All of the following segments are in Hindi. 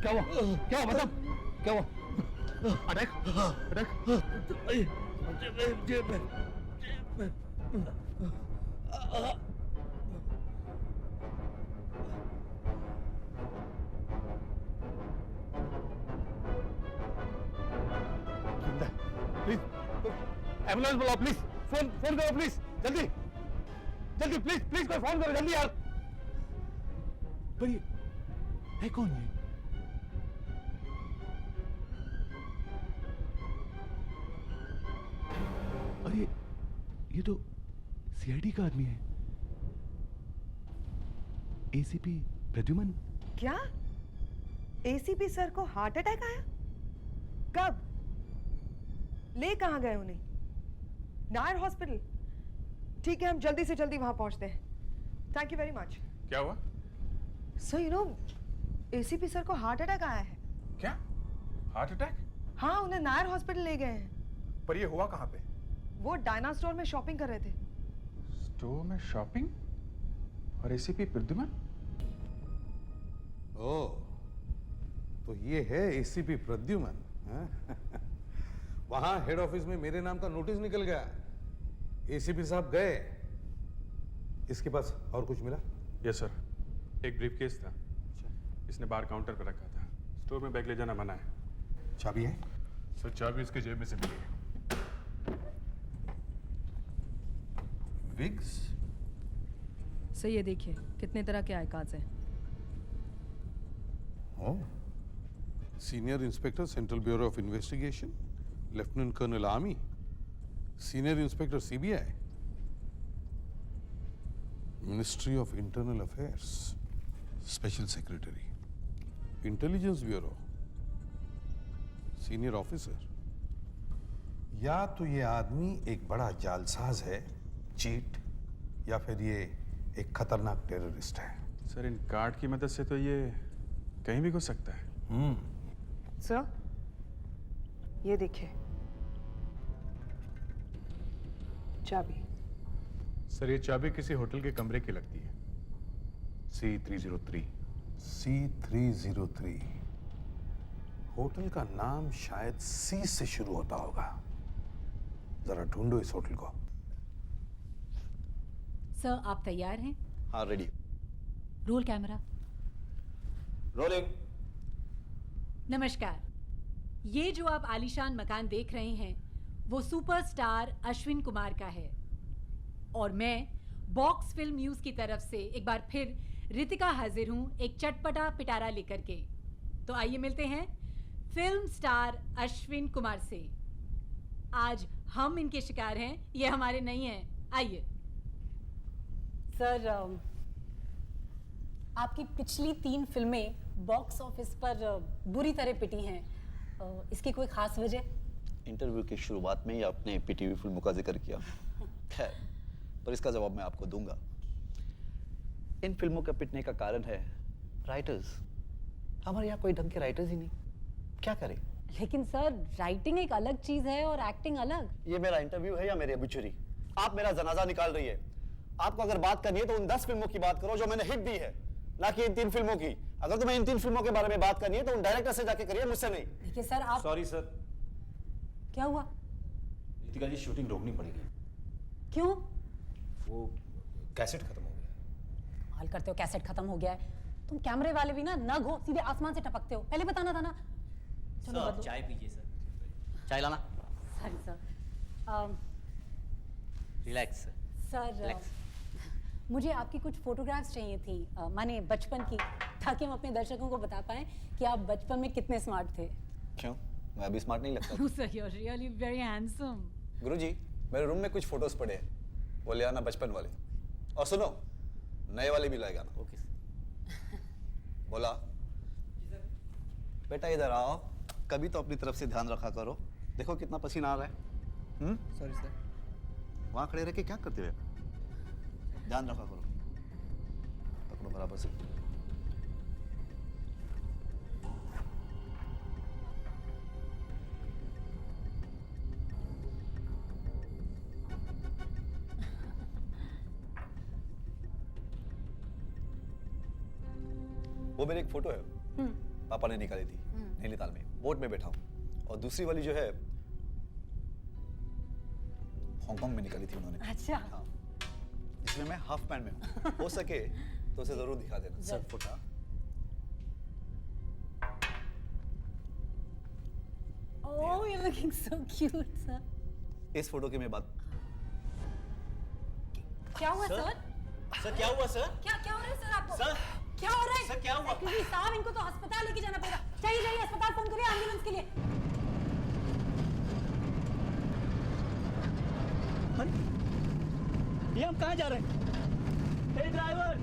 क्या हुआ? क्या हुआ मतलब? क्या हुआ? अटैक? अटैक? जेब में प्लीज एम्बुलेंस बुलाओ प्लीज। फोन करो प्लीज, जल्दी जल्दी, प्लीज प्लीज कोई फोन करो जल्दी यार। पर ये है कौन ये? अरे ये तो सीआईडी का आदमी है, एसीपी प्रद्युमन। क्या एसीपी सर को हार्ट अटैक आया? कब? ले कहां गए उन्हें? नायर हॉस्पिटल? ठीक है, हम जल्दी से जल्दी वहां पहुंचते हैं। Thank you very much. क्या हुआ? Sir you know ACP sir को हार्ट अटैक आया है। क्या? Heart attack? हाँ, उन्हें नायर हॉस्पिटल ले गए हैं। पर ये हुआ कहाँ पे? वो डायना स्टोर में शॉपिंग कर रहे थे। स्टोर में शॉपिंग? और एसीपी प्रद्युमन? ओह, तो ये है एसीपी प्रद्युमन। हाँ? वहां हेड ऑफिस में मेरे नाम का नोटिस निकल गया। एसीपी साहब गए। इसके पास और कुछ मिला? यस सर, एक ब्रीफकेस था, इसने बार काउंटर पर रखा था। स्टोर में बैग ले जाना मना है। चाबी है? सर चाबी इसके जेब में से मिली है। विग्स? सर ये देखिए कितने तरह के आई कार्ड्स हैं। Oh, senior inspector central bureau of investigation, lieutenant colonel army, senior inspector CBI, ministry of internal affairs, special secretary, intelligence bureau, senior officer. या तो ये आदमी एक बड़ा जालसाज है, चीट, या फिर ये एक खतरनाक टेररिस्ट है। सर इन कार्ड की मदद से तो ये कहीं भी घुस सकता है। सर ये देखिए चाबी। सर ये चाबी किसी होटल के कमरे की लगती है, C303। C303। होटल का नाम शायद C से शुरू होता होगा। जरा ढूंढो इस होटल को। सर आप तैयार हैं? हाँ रेडी। Roll camera. रोलिंग। नमस्कार, ये जो आप आलीशान मकान देख रहे हैं वो सुपरस्टार अश्विन कुमार का है और मैं बॉक्स फिल्म न्यूज की तरफ से एक बार फिर रितिका हाजिर हूं एक चटपटा पिटारा लेकर के। तो आइए मिलते हैं फिल्म स्टार अश्विन कुमार से। आज हम इनके शिकार हैं, ये हमारे नहीं हैं। आइए। सर आपकी पिछली 3 फिल्में बॉक्स ऑफिस पर बुरी तरह पिटी हैं, इसकी कोई खास वजह? इंटरव्यू की शुरुआत में ही आपने पिटी हुई फिल्मों का जिक्र किया। खैर, पर इसका जवाब मैं आपको दूंगा। इन फिल्मों का पिटने का कारण है राइटर्स। हमारे यहाँ कोई ढंग के राइटर्स ही नहीं, क्या करें? लेकिन सर राइटिंग एक अलग चीज है और एक्टिंग अलग। ये मेरा इंटरव्यू है या मेरी अबिचुरी? आप मेरा जनाजा निकाल रही है। आपको अगर बात करनी है तो उन 10 फिल्मों की बात करो जो मैंने हिट दी है, ना कि इन 3 फिल्मों की। अगर तुम्हें इन 3 फिल्मों के बारे में बात करनी है तो उन डायरेक्टर से जाके करिए, मुझसे नहीं। देखिए सर आप। सॉरी सर, क्या हुआ? रितिका जी शूटिंग रोकनी पड़ेगी। क्यों? वो कैसेट खत्म हो गया। माल करते हो, कैसेट खत्म हो गया है। तुम कैमरे वाले भी ना नग हो, सीधे आसमान से टपकते हो। पहले बताना था ना। चलो सर चाय पीजिए सर। चाय लाना। Sorry sir. Relax sir relax. मुझे आपकी कुछ फोटोग्राफ्स चाहिए थी, माने बचपन की, ताकि हम अपने दर्शकों को बता पाएं कि आप बचपन में कितने स्मार्ट थे। क्यों, मैं अभी स्मार्ट नहीं लगता? Sir you are really very handsome. गुरुजी, मेरे रूम में कुछ फोटोज पड़े हैं, वो ले आना बचपन वाले। और सुनो, नए वाले भी लाएगा ना। ओके बोला बेटा इधर आओ, कभी तो अपनी तरफ से ध्यान रखा करो। देखो कितना पसीना आ रहा है। Sorry sir. वहां खड़े रह के क्या करते हुए? ध्यान रखा करो। पकड़ो बराबर से। वो मेरी एक फोटो है। पापा ने निकाली थी नैनीताल में, बोट में बैठा हूँ। और दूसरी वाली जो है हांगकांग में निकाली थी उन्होंने। अच्छा। हाँ, जिसमें मैं हाफ पैंट में हूँ। हो सके तो उसे जरूर दिखा देना। Sir photo. Oh, you're looking so cute, sir. इस फोटो की मैं बात क्या हुआ सर? सर क्या हुआ सर? क्या क्या हो रहा है सर आपको? सर क्या हो रहा है? सर क्या हुआ? एक्चुअली साहब इनको तो अस्पताल लेके जाना पड़ेगा। चाहिए चाहिए अस्पताल फोन करिए एम्बुलेंस के लिए। ये हम कहाँ जा रहे हैं? हे ड्राइवर!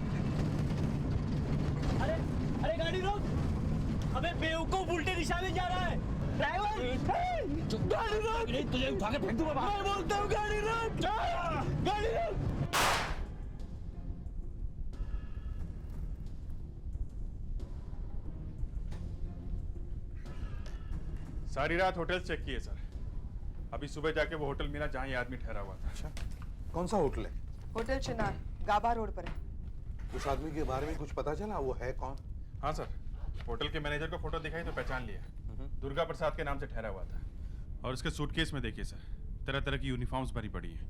अरे गाड़ी रोक! हमें बेवकूफ उल्टे दिशा में जा रहा है। ड्राइवर! गाड़ी रोक! नहीं तुझे उठा के फेंक दूंगा बाहर। मैं बोलता हूँ गाड़ी रोक! गाड़ी रोक! सारी रात होटल चेक किए सर। अभी सुबह जाके वो होटल मिला जहाँ ये आदमी ठहरा हुआ था। अच्छा, कौन सा होटल है? होटल चिनार, गाबा रोड पर है। उस आदमी के बारे में कुछ पता चला? वो है कौन? हाँ सर, होटल के मैनेजर को फोटो दिखाई तो पहचान लिया। दुर्गा प्रसाद के नाम से ठहरा हुआ था। और उसके सूटकेस में देखिए सर, तरह तरह की यूनिफॉर्म्स भरी पड़ी हैं।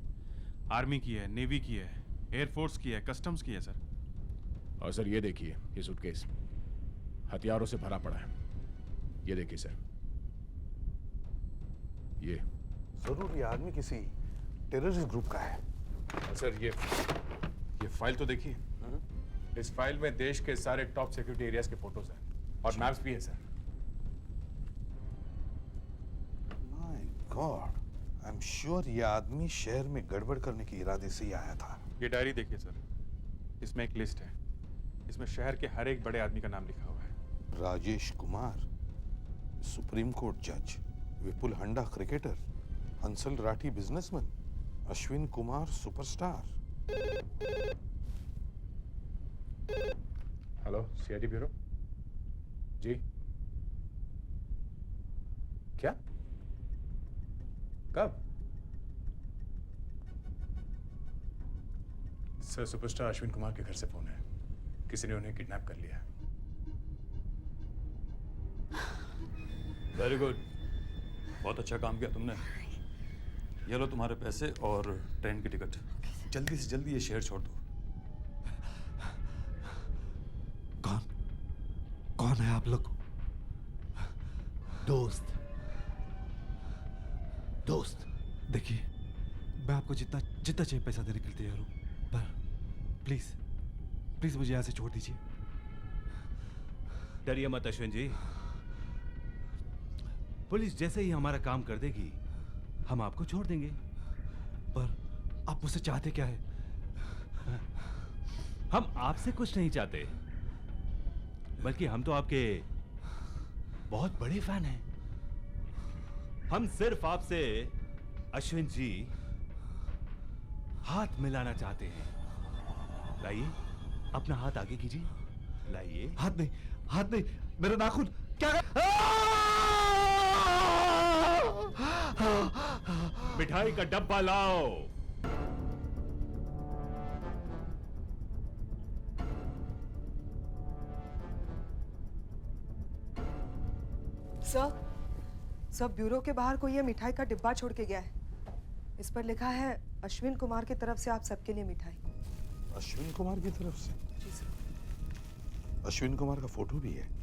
आर्मी की है, नेवी की है, एयरफोर्स की है, कस्टम्स की है सर। और सर ये देखिए, ये सूटकेस हथियारों से भरा पड़ा है। ये देखिए सर, ये जरूर ये आदमी किसी टेररिस्ट ग्रुप का है। और सर ये फाइल तो देखिए। इस फाइल में देश के सारे टॉप सिक्योरिटी एरियाज के फोटोज हैं और मैप्स भी है sir. My God, I am sure ये आदमी शहर में गड़बड़ करने के इरादे से ही आया था। ये डायरी देखिए सर, इसमें एक लिस्ट है। इसमें शहर के हर एक बड़े आदमी का नाम लिखा हुआ है। राजेश कुमार, सुप्रीम कोर्ट जज, Vipul Handa cricketer, Hansal Rathi businessman, Ashwin Kumar superstar. Hello, CID bureau ji. क्या? कब? सर, सुपरस्टार अश्विन कुमार के घर से फोन है। किसी ने उन्हें किडनैप कर लिया है। वेरी गुड, बहुत अच्छा काम किया तुमने। ये लो तुम्हारे पैसे और ट्रेन की टिकट। जल्दी से जल्दी ये शहर छोड़ दो। कौन है आप लोग? दोस्त देखिए, मैं आपको जितना चाहिए पैसा देने के लिए तैयार हूं, पर प्लीज मुझे यहां से छोड़ दीजिए। डरिए मत अश्विन जी, पुलिस जैसे ही हमारा काम कर देगी हम आपको छोड़ देंगे। पर आप मुझसे चाहते क्या है? हम आपसे कुछ नहीं चाहते, बल्कि हम तो आपके बहुत बड़े फैन हैं। हम सिर्फ आपसे अश्विन जी हाथ मिलाना चाहते हैं। लाइए अपना हाथ आगे कीजिए। लाइए। हाथ नहीं, मेरा नाखून। क्या? मिठाई का डब्बा लाओ। सर, ब्यूरो के बाहर कोई ये मिठाई का डिब्बा छोड़ के गया है। इस पर लिखा है अश्विन कुमार की तरफ से आप सबके लिए मिठाई। अश्विन कुमार की तरफ से? जी सर। अश्विन कुमार का फोटो भी है।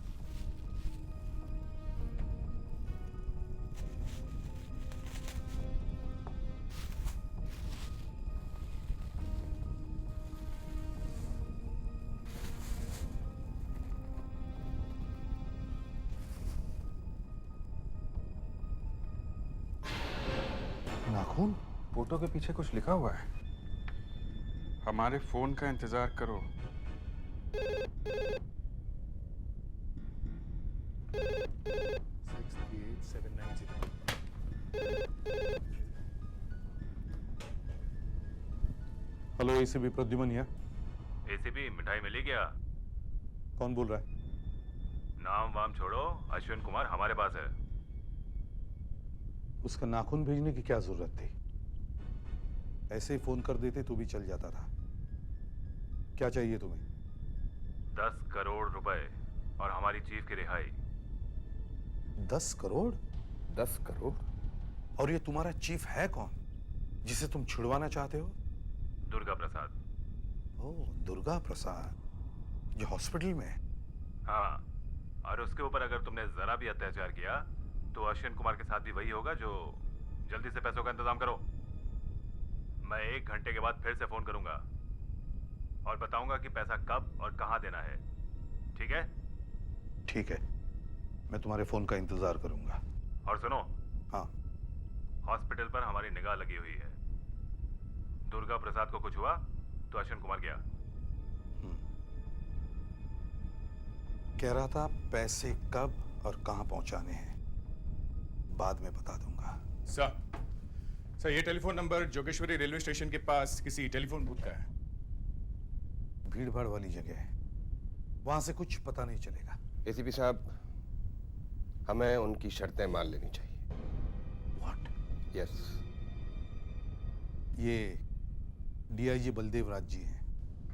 नाखून? फोटो के पीछे कुछ लिखा हुआ है। हमारे फोन का इंतजार करो। हेलो, एसीपी प्रद्युमन या? एसीपी, मिठाई मिली क्या? कौन बोल रहा है? नाम वाम छोड़ो, अश्विन कुमार हमारे पास है। उसका नाखून भेजने की क्या जरूरत थी? ऐसे ही फोन कर देते तो भी चल जाता था। क्या चाहिए तुम्हें? 10 करोड़ रुपए और हमारी चीफ की रिहाई। 10 करोड़? 10 करोड़? और ये तुम्हारा चीफ है कौन जिसे तुम छुड़वाना चाहते हो? दुर्गा प्रसाद। ओह, दुर्गा प्रसाद जो हॉस्पिटल में है। हाँ, और उसके ऊपर अगर तुमने जरा भी अत्याचार किया तो अश्विन कुमार के साथ भी वही होगा। जो जल्दी से पैसों का इंतजाम करो। मैं 1 घंटे के बाद फिर से फोन करूंगा और बताऊंगा कि पैसा कब और कहां देना है। ठीक है? ठीक है, मैं तुम्हारे फोन का इंतजार करूंगा। और सुनो। हाँ। हॉस्पिटल पर हमारी निगाह लगी हुई है। दुर्गा प्रसाद को कुछ हुआ तो अश्विन कुमार गया। कह रहा था पैसे कब और कहां पहुंचाने हैं बाद में बता दूंगा। सर, ये telephone number Jogeshwari railway station के पास किसी टेलीफोन बूथ का है। भीड़ भाड़ वाली जगह है, वहां से कुछ पता नहीं चलेगा। एसीपी साहब, हमें उनकी शर्तें मान लेनी चाहिए। व्हाट? यस। ये डीआईजी बलदेव राज जी हैं,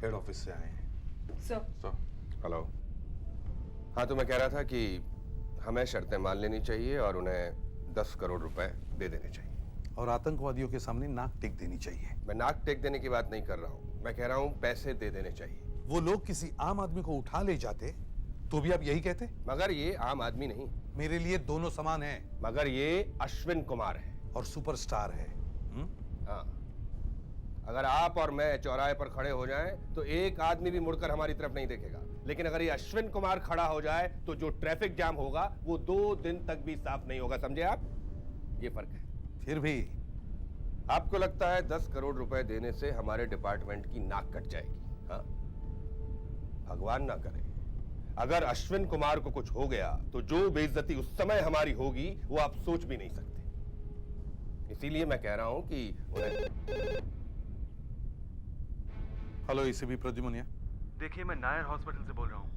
हेड ऑफिस से आए हैं। सर। हेलो। हाँ, तो मैं कह रहा था कि हमें शर्तें मान लेनी चाहिए और उन्हें 10 करोड़ रुपए दे देने चाहिए। और आतंकवादियों के सामने नाक टेक देनी चाहिए। मैं नाक टेक देने की बात नहीं कर रहा हूँ, मैं कह रहा हूँ पैसे दे देने चाहिए। वो लोग किसी आम आदमी को उठा ले जाते तो भी आप यही कहते? मगर ये आम आदमी नहीं। मेरे लिए दोनों समान हैं। मगर ये अश्विन कुमार है और सुपरस्टार है। हाँ, अगर आप और मैं चौराहे पर खड़े हो जाएं तो एक आदमी भी मुड़कर हमारी तरफ नहीं देखेगा, लेकिन अगर ये अश्विन कुमार खड़ा हो जाए तो जो ट्रैफिक जाम होगा वो 2 दिन तक भी साफ नहीं होगा। समझे आप? ये फर्क है। फिर भी आपको लगता है 10 करोड़ रुपए देने से हमारे डिपार्टमेंट की नाक कट जाएगी? हाँ, भगवान ना करे, अगर अश्विन कुमार को कुछ हो गया तो जो बेइज्जती उस समय हमारी होगी वो आप सोच भी नहीं सकते। इसीलिए मैं कह रहा हूं कि उन्हें। Hello, ACP Pradyuman. देखिए, मैं नायर हॉस्पिटल से बोल रहा हूँ।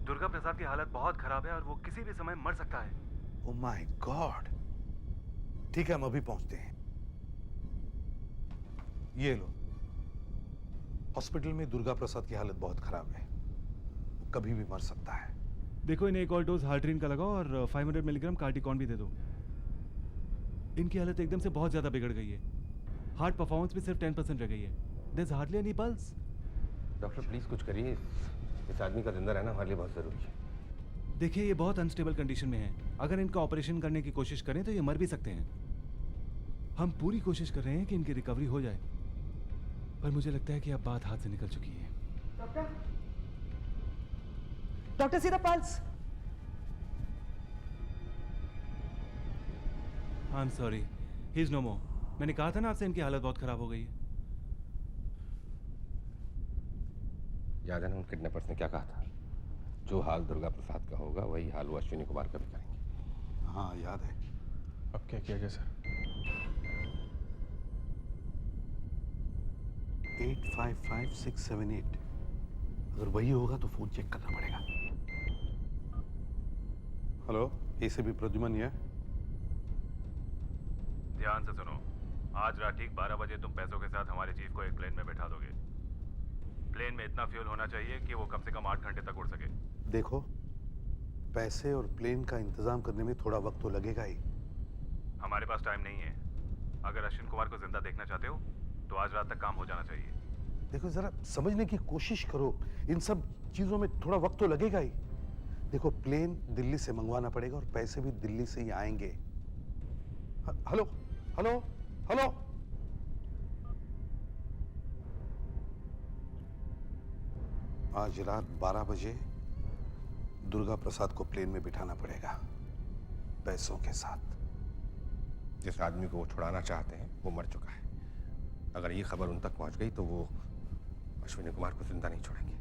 दुर्गा प्रसाद की हालत बहुत खराब है और वो किसी भी समय मर सकता है। Oh my God. ठीक है, हम अभी पहुंचते हैं। ये लो, हॉस्पिटल में दुर्गा प्रसाद की हालत बहुत खराब है, वो कभी भी मर सकता है। देखो, इन्हें एक और डोज हार्ट्रीन का लगाओ और 500 मिलीग्राम कार्टिकॉन भी दे दो। इनकी हालत एकदम से बहुत ज्यादा बिगड़ गई है। हार्ट परफॉर्मेंस भी सिर्फ 10% रह गई है। There's hardly any pulse. Doctor please कुछ करिए, इस आदमी का जिंदा रहना हमारे लिए बहुत जरूरी है। देखिए, ये बहुत अनस्टेबल कंडीशन में है। अगर इनका ऑपरेशन करने की कोशिश करें तो ये मर भी सकते हैं। हम पूरी कोशिश कर रहे हैं कि इनकी रिकवरी हो जाए, पर मुझे लगता है कि अब बात हाथ से निकल चुकी है। डॉक्टर सीधा pulse. I am sorry, he is no more. मैंने कहा था ना आपसे, इनकी हालत बहुत खराब हो गई है। याद है ना उन किडनैपर्स ने क्या कहा था? जो हाल दुर्गा प्रसाद का होगा वही हाल वो अश्विनी कुमार का भी करेंगे। हाँ, याद है। अब क्या किया जाए सर? 855678। अगर वही होगा तो फोन चेक करना पड़ेगा। हेलो, एसीपी प्रद्युमन है। ध्यान से सुनो। आज रात ठीक 12 बजे तुम पैसों के साथ हमारे चीफ को एक प्लेन में बैठा दोगे। प्लेन में इतना फ्यूल होना चाहिए कि वो कम से कम 8 घंटे तक उड़ सके। देखो, पैसे और प्लेन का इंतजाम करने में थोड़ा वक्त तो लगेगा ही। हमारे पास टाइम नहीं है। अगर अश्विन कुमार को जिंदा देखना चाहते हो तो आज रात तक काम हो जाना चाहिए। देखो, जरा समझने की कोशिश करो, इन सब चीजों में थोड़ा वक्त तो लगेगा ही। देखो, प्लेन दिल्ली से मंगवाना पड़ेगा और पैसे भी दिल्ली से ही आएंगे। हेलो हेलो हेलो, आज रात 12 बजे दुर्गा प्रसाद को प्लेन में बिठाना पड़ेगा, पैसों के साथ। जिस आदमी को वो छुड़ाना चाहते हैं वो मर चुका है। अगर ये खबर उन तक पहुंच गई तो वो अश्विनी कुमार को जिंदा नहीं छोड़ेंगे।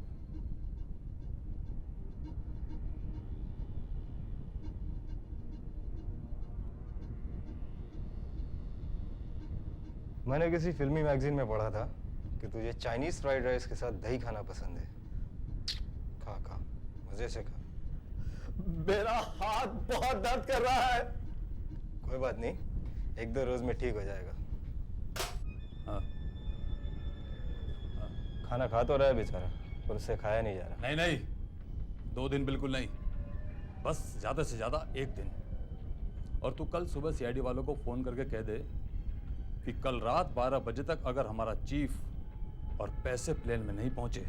मैंने किसी फिल्मी मैगजीन में पढ़ा था कि तुझे चाइनीज फ्राइड राइस के साथ दही खाना पसंद है। खा खा, मजे से खा। मेरा हाथ बहुत दर्द कर रहा है। कोई बात नहीं, 1-2 रोज में ठीक हो जाएगा। हाँ, खाना खा तो रहा है बेचारा, पर उससे खाया नहीं जा रहा। नहीं नहीं, 2 दिन बिल्कुल नहीं। बस ज़्यादा से ज़्यादा 1 दिन। और तू कल सुबह सीआईडी वालों को फ़ोन करके कह दे कि कल रात 12 बजे तक अगर हमारा चीफ और पैसे प्लेन में नहीं पहुंचे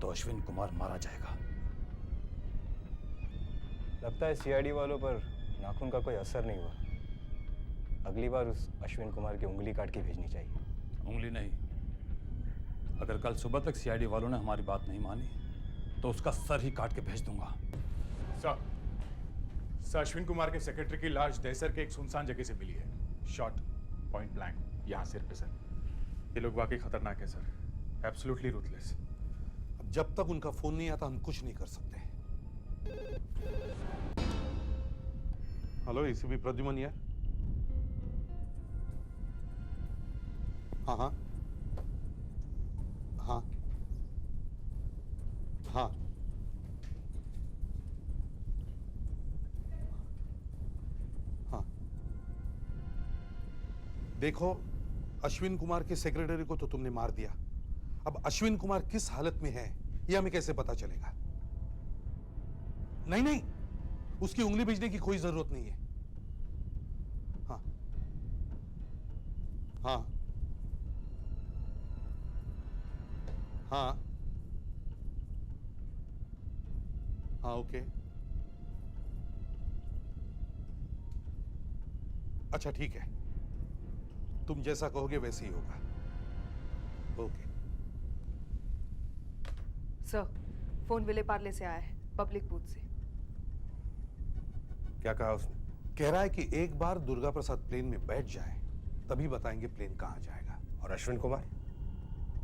तो अश्विन कुमार मारा जाएगा। लगता है सीआईडी वालों पर नाखून का कोई असर नहीं हुआ। अगली बार उस अश्विन कुमार की उंगली काट के भेजनी चाहिए। उंगली नहीं, अगर कल सुबह तक सीआईडी वालों ने हमारी बात नहीं मानी तो उसका सर ही काट के भेज दूंगा। सर अश्विन कुमार के सेक्रेटरी की लाश दहसर के एक सुनसान जगह से मिली है। शॉट पॉइंट ब्लैंक, यहाँ सिर पे सर। ये लोग वाकई खतरनाक है सर, एब्सोल्युटली रूथलेस। अब जब तक उनका फोन नहीं आता हम कुछ नहीं कर सकते। हेलो एसीपी प्रद्युमन यार। हाँ हाँ हाँ हाँ हाँ देखो, अश्विन कुमार के सेक्रेटरी को तो तुमने मार दिया। अब अश्विन कुमार किस हालत में है यह हमें कैसे पता चलेगा? नहीं नहीं, उसकी उंगली भेजने की कोई जरूरत नहीं है। हाँ हाँ हाँ हाँ ओके, अच्छा ठीक है, तुम जैसा कहोगे वैसे ही होगा। Okay sir, phone Vile Parle से आया है, पब्लिक बूथ से। क्या कहा उसने? कह रहा है कि एक बार दुर्गा प्रसाद प्लेन में बैठ जाए तभी बताएंगे प्लेन कहां जाएगा। और अश्विन कुमार,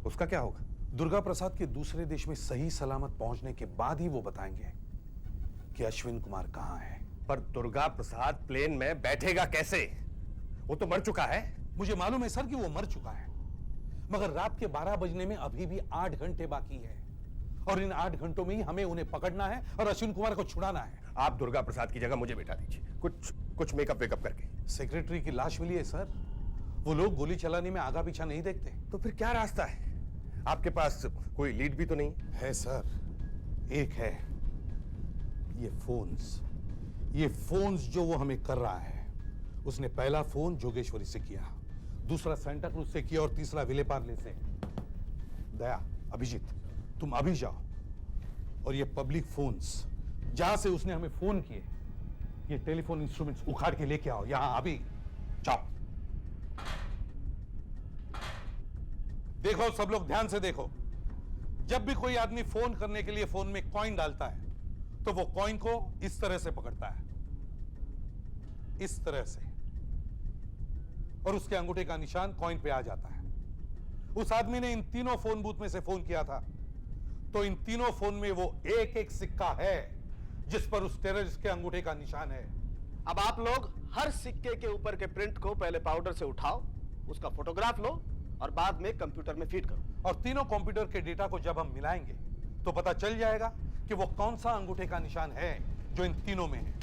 उसका क्या होगा? दुर्गा प्रसाद के दूसरे देश में सही सलामत पहुंचने के बाद ही वो बताएंगे कि अश्विन कुमार कहां है। पर दुर्गा प्रसाद प्लेन में बैठेगा कैसे? वो तो मर चुका है। मुझे मालूम है सर कि वो मर चुका है, मगर रात के 12 बजने में अभी भी 8 घंटे बाकी है और इन 8 घंटों में ही हमें उन्हें पकड़ना है और अश्विन कुमार को छुड़ाना है। आप दुर्गा प्रसाद की जगह मुझे बैठा दीजिए, कुछ मेकअप वेकअप करके। सेक्रेटरी की लाश मिली है सर, वो लोग गोली चलाने में आगा पीछा नहीं देखते। तो फिर क्या रास्ता है? आपके पास कोई लीड भी तो नहीं है? सर, एक है, ये फोन्स जो वो हमें कर रहा है। उसने पहला फोन जोगेश्वरी से किया, दूसरा सेंटा क्रूज से किया और तीसरा विले पार्ले से। दया, अभिजीत, तुम अभी जाओ और ये पब्लिक फोन्स जहां से उसने हमें फोन किए, ये टेलीफोन इंस्ट्रूमेंट्स उखाड़ के लेके आओ यहां। अभी जाओ। देखो सब लोग ध्यान से देखो, जब भी कोई आदमी फोन करने के लिए फोन में कॉइन डालता है तो वो कॉइन को इस तरह से पकड़ता है, इस तरह से, और उसके अंगूठे का निशान कॉइन पे आ जाता है। उस आदमी ने इन तीनों फोन बूथ में से फोन किया था, तो इन तीनों फोन में वो एक एक सिक्का है जिस पर उस टेररिस्ट के अंगूठे का निशान है। अब आप लोग हर सिक्के के ऊपर के प्रिंट को पहले पाउडर से उठाओ, उसका फोटोग्राफ लो और बाद में कंप्यूटर में फीड करो। और तीनों कंप्यूटर के डेटा को जब हम मिलाएंगे तो पता चल जाएगा कि वो कौन सा अंगूठे का निशान है जो इन तीनों में है।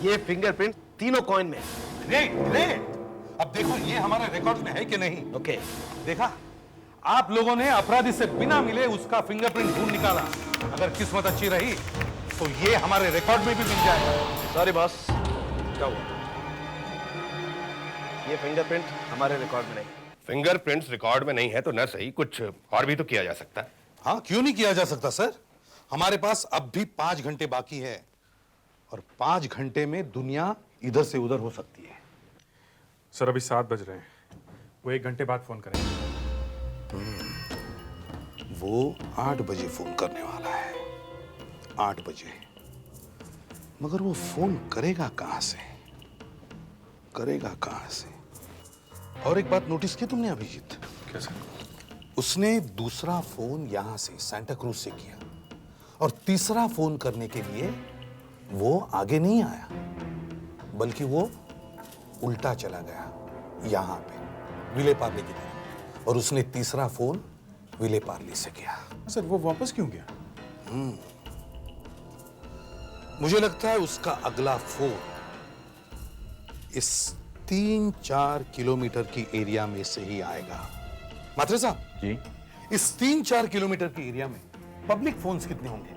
ये फिंगरप्रिंट तीनों कॉइन में है। रे अब देखो ये हमारे रिकॉर्ड में है कि नहीं। ओके देखा, आप लोगों ने अपराधी से बिना मिले उसका फिंगरप्रिंट ढूंढ निकाला। अगर किस्मत अच्छी रही तो ये हमारे रिकॉर्ड में भी मिल जाएगा। सॉरी बॉस, क्या हुआ? ये फिंगरप्रिंट हमारे रिकॉर्ड में नहीं। फिंगरप्रिंट्स रिकॉर्ड में नहीं है तो न सही, कुछ और भी तो किया जा सकता है। हाँ, क्यों नहीं किया जा सकता सर? हमारे पास अब भी 5 घंटे बाकी है और 5 घंटे में दुनिया इधर से उधर हो सकती है। सर अभी 7 बज रहे हैं, वो 1 घंटे बाद फोन करेंगे। वो 8 बजे फोन करने वाला है। 8 बजे। मगर वो फोन करेगा कहां से? और एक बात नोटिस की तुमने अभिजीत? कैसे? उसने दूसरा फोन यहां से सांता क्रूज से किया और तीसरा फोन करने के लिए वो आगे नहीं आया, बल्कि वो उल्टा चला गया यहां पे विले पार्ले की तरफ, और उसने तीसरा फोन विले पार्ले से किया। सर वो वापस क्यों गया? मुझे लगता है उसका अगला फोन इस 3-4 किलोमीटर की एरिया में से ही आएगा। मात्रे साहब जी, इस 3-4 किलोमीटर की एरिया में पब्लिक फोन्स कितने होंगे?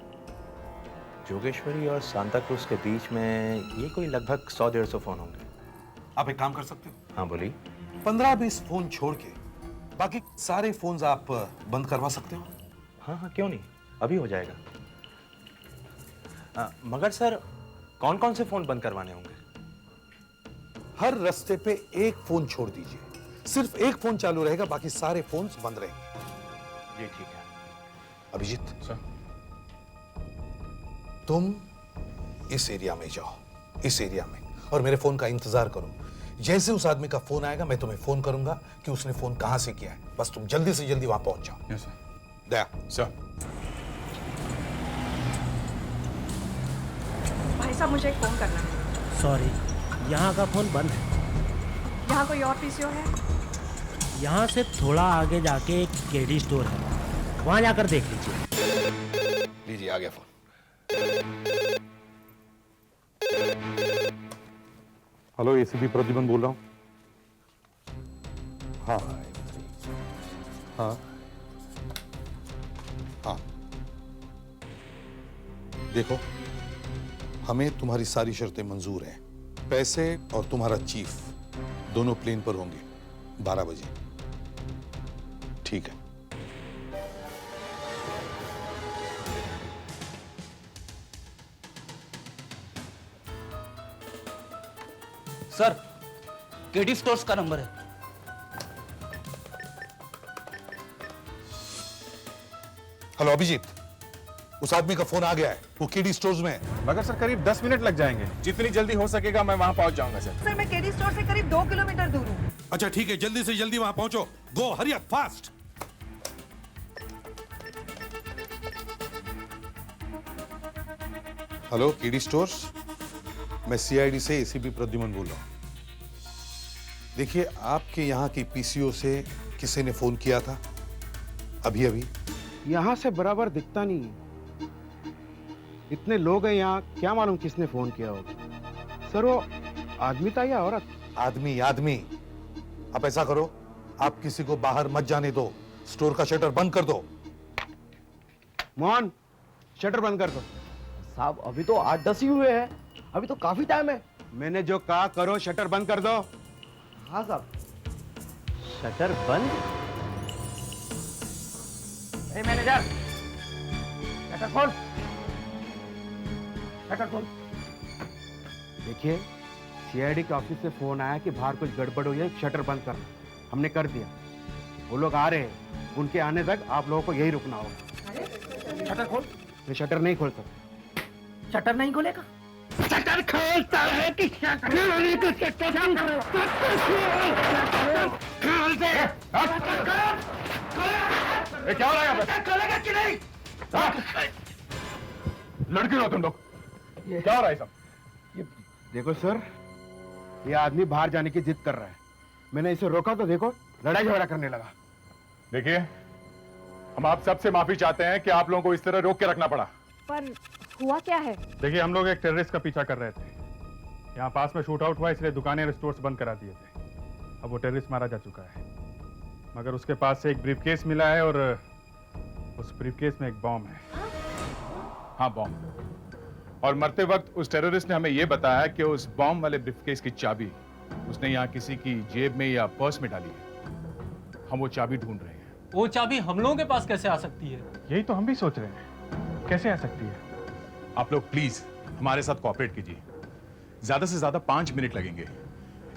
जोगेश्वरी और सांता क्रूज के बीच में ये कोई लगभग 100-150 फोन होंगे। आप एक काम कर सकते हो, हाँ बोलिए। 15-20 फोन छोड़ के बाकी सारे फोन्स आप बंद करवा सकते हो? हाँ क्यों नहीं, अभी हो जाएगा। मगर सर कौन कौन से फोन बंद करवाने होंगे? हर रास्ते पे एक फोन छोड़ दीजिए, सिर्फ एक फोन चालू रहेगा, बाकी सारे फोन्स बंद रहेंगे। जी ठीक है। अभिजीत सर, तुम इस एरिया में जाओ, इस एरिया में, और मेरे फोन का इंतजार करो। जैसे उस आदमी का फोन आएगा मैं तुम्हें फोन करूंगा कि उसने फोन कहां से किया है। बस तुम जल्दी से जल्दी वहां पहुंच जाओ। Yes sir. दया सर। भाई साहब मुझे एक फोन करना है। सॉरी, यहाँ का फोन बंद है। यहाँ कोई और पीसीओ है? यहाँ से थोड़ा आगे जाके एक केडी स्टोर है, वहाँ जाकर देख लीजिए। लीजिए आ गया फोन। हेलो, एसीपी प्रद्युमन बोल रहा हूँ। हाँ हाँ हाँ, देखो हमें तुम्हारी सारी शर्तें मंजूर हैं। पैसे और तुम्हारा चीफ दोनों प्लेन पर होंगे 12 बजे। ठीक है। सर, केडी स्टोर्स का नंबर है। हेलो अभिजीत, उस आदमी का फोन आ गया है, वो केडी स्टोर्स में है। मगर सर करीब 10 मिनट लग जाएंगे, जितनी जल्दी हो सकेगा मैं वहां पहुंच जाऊंगा सर। सर मैं केडी स्टोर से करीब 2 किलोमीटर दूर हूँ। अच्छा ठीक है, जल्दी से जल्दी वहां पहुंचो। Go, hurry up, fast. Hello KD stores, मैं सीआईडी से एसीपी प्रद्युमन बोल रहा हूं। देखिए, आपके यहाँ की पीसीओ से किसी ने फोन किया था अभी अभी? यहाँ से बराबर दिखता नहीं है। इतने लोग हैं यहाँ, क्या मालूम किसने फोन किया होगा। सर वो आदमी था या औरत? आदमी। आप ऐसा करो, आप किसी को बाहर मत जाने दो, स्टोर का शटर बंद कर दो। मोहन, शटर बंद कर दो। साहब अभी तो 8-10 ही हुए हैं, अभी तो काफी टाइम है। मैंने जो कहा करो, शटर बंद कर दो। हाँ साहब। शटर बंद? ए मैनेजर, शटर खोल। शटर खोल। देखिए, सीआईडी के ऑफिस से फोन आया कि बाहर कुछ गड़बड़ हुई है, शटर बंद करना। हमने कर दिया। वो लोग आ रहे हैं, उनके आने तक आप लोगों को यही रुकना होगा। शटर खोल। मैं शटर नहीं खोल सकता। शटर नहीं खोलेगा? शटर खोलता है कि शटर खोल दे। क्या हो रहा है यहाँ पे? खोलेगा कि नहीं? लड़की हो तुम लोग? क्या हो रहा है सब? ये देखो सर, ये आदमी बाहर जाने की जिद कर रहा है। मैंने इसे रोका तो देखो लड़ाई झगड़ा करने लगा। देखिए, हम आप सबसे माफी चाहते हैं कि आप लोगों को इस तरह रोक के रखना पड़ा। पर हुआ क्या है? देखिए, हम लोग एक टेररिस्ट का पीछा कर रहे थे। यहाँ पास में शूट आउट हुआ इसलिए दुकानें और स्टोर्स बंद करा दिए थे। अब वो टेररिस्ट मारा जा चुका है, मगर उसके पास से एक ब्रीफकेस मिला है और उस ब्रीफकेस में एक बॉम्ब है। हाँ, बॉम्ब। और मरते वक्त उस टेररिस्ट ने हमें यह बताया कि उस बॉम्ब वाले ब्रीफकेस की चाबी उसने यहाँ किसी की जेब में या पर्स में डाली है। हम वो चाबी ढूंढ रहे हैं। वो चाबी हम लोगों के पास कैसे आ सकती है? यही तो हम भी सोच रहे हैं, कैसे आ सकती है। आप लोग प्लीज हमारे साथ कोऑपरेट कीजिए। ज्यादा से ज्यादा 5 मिनट लगेंगे।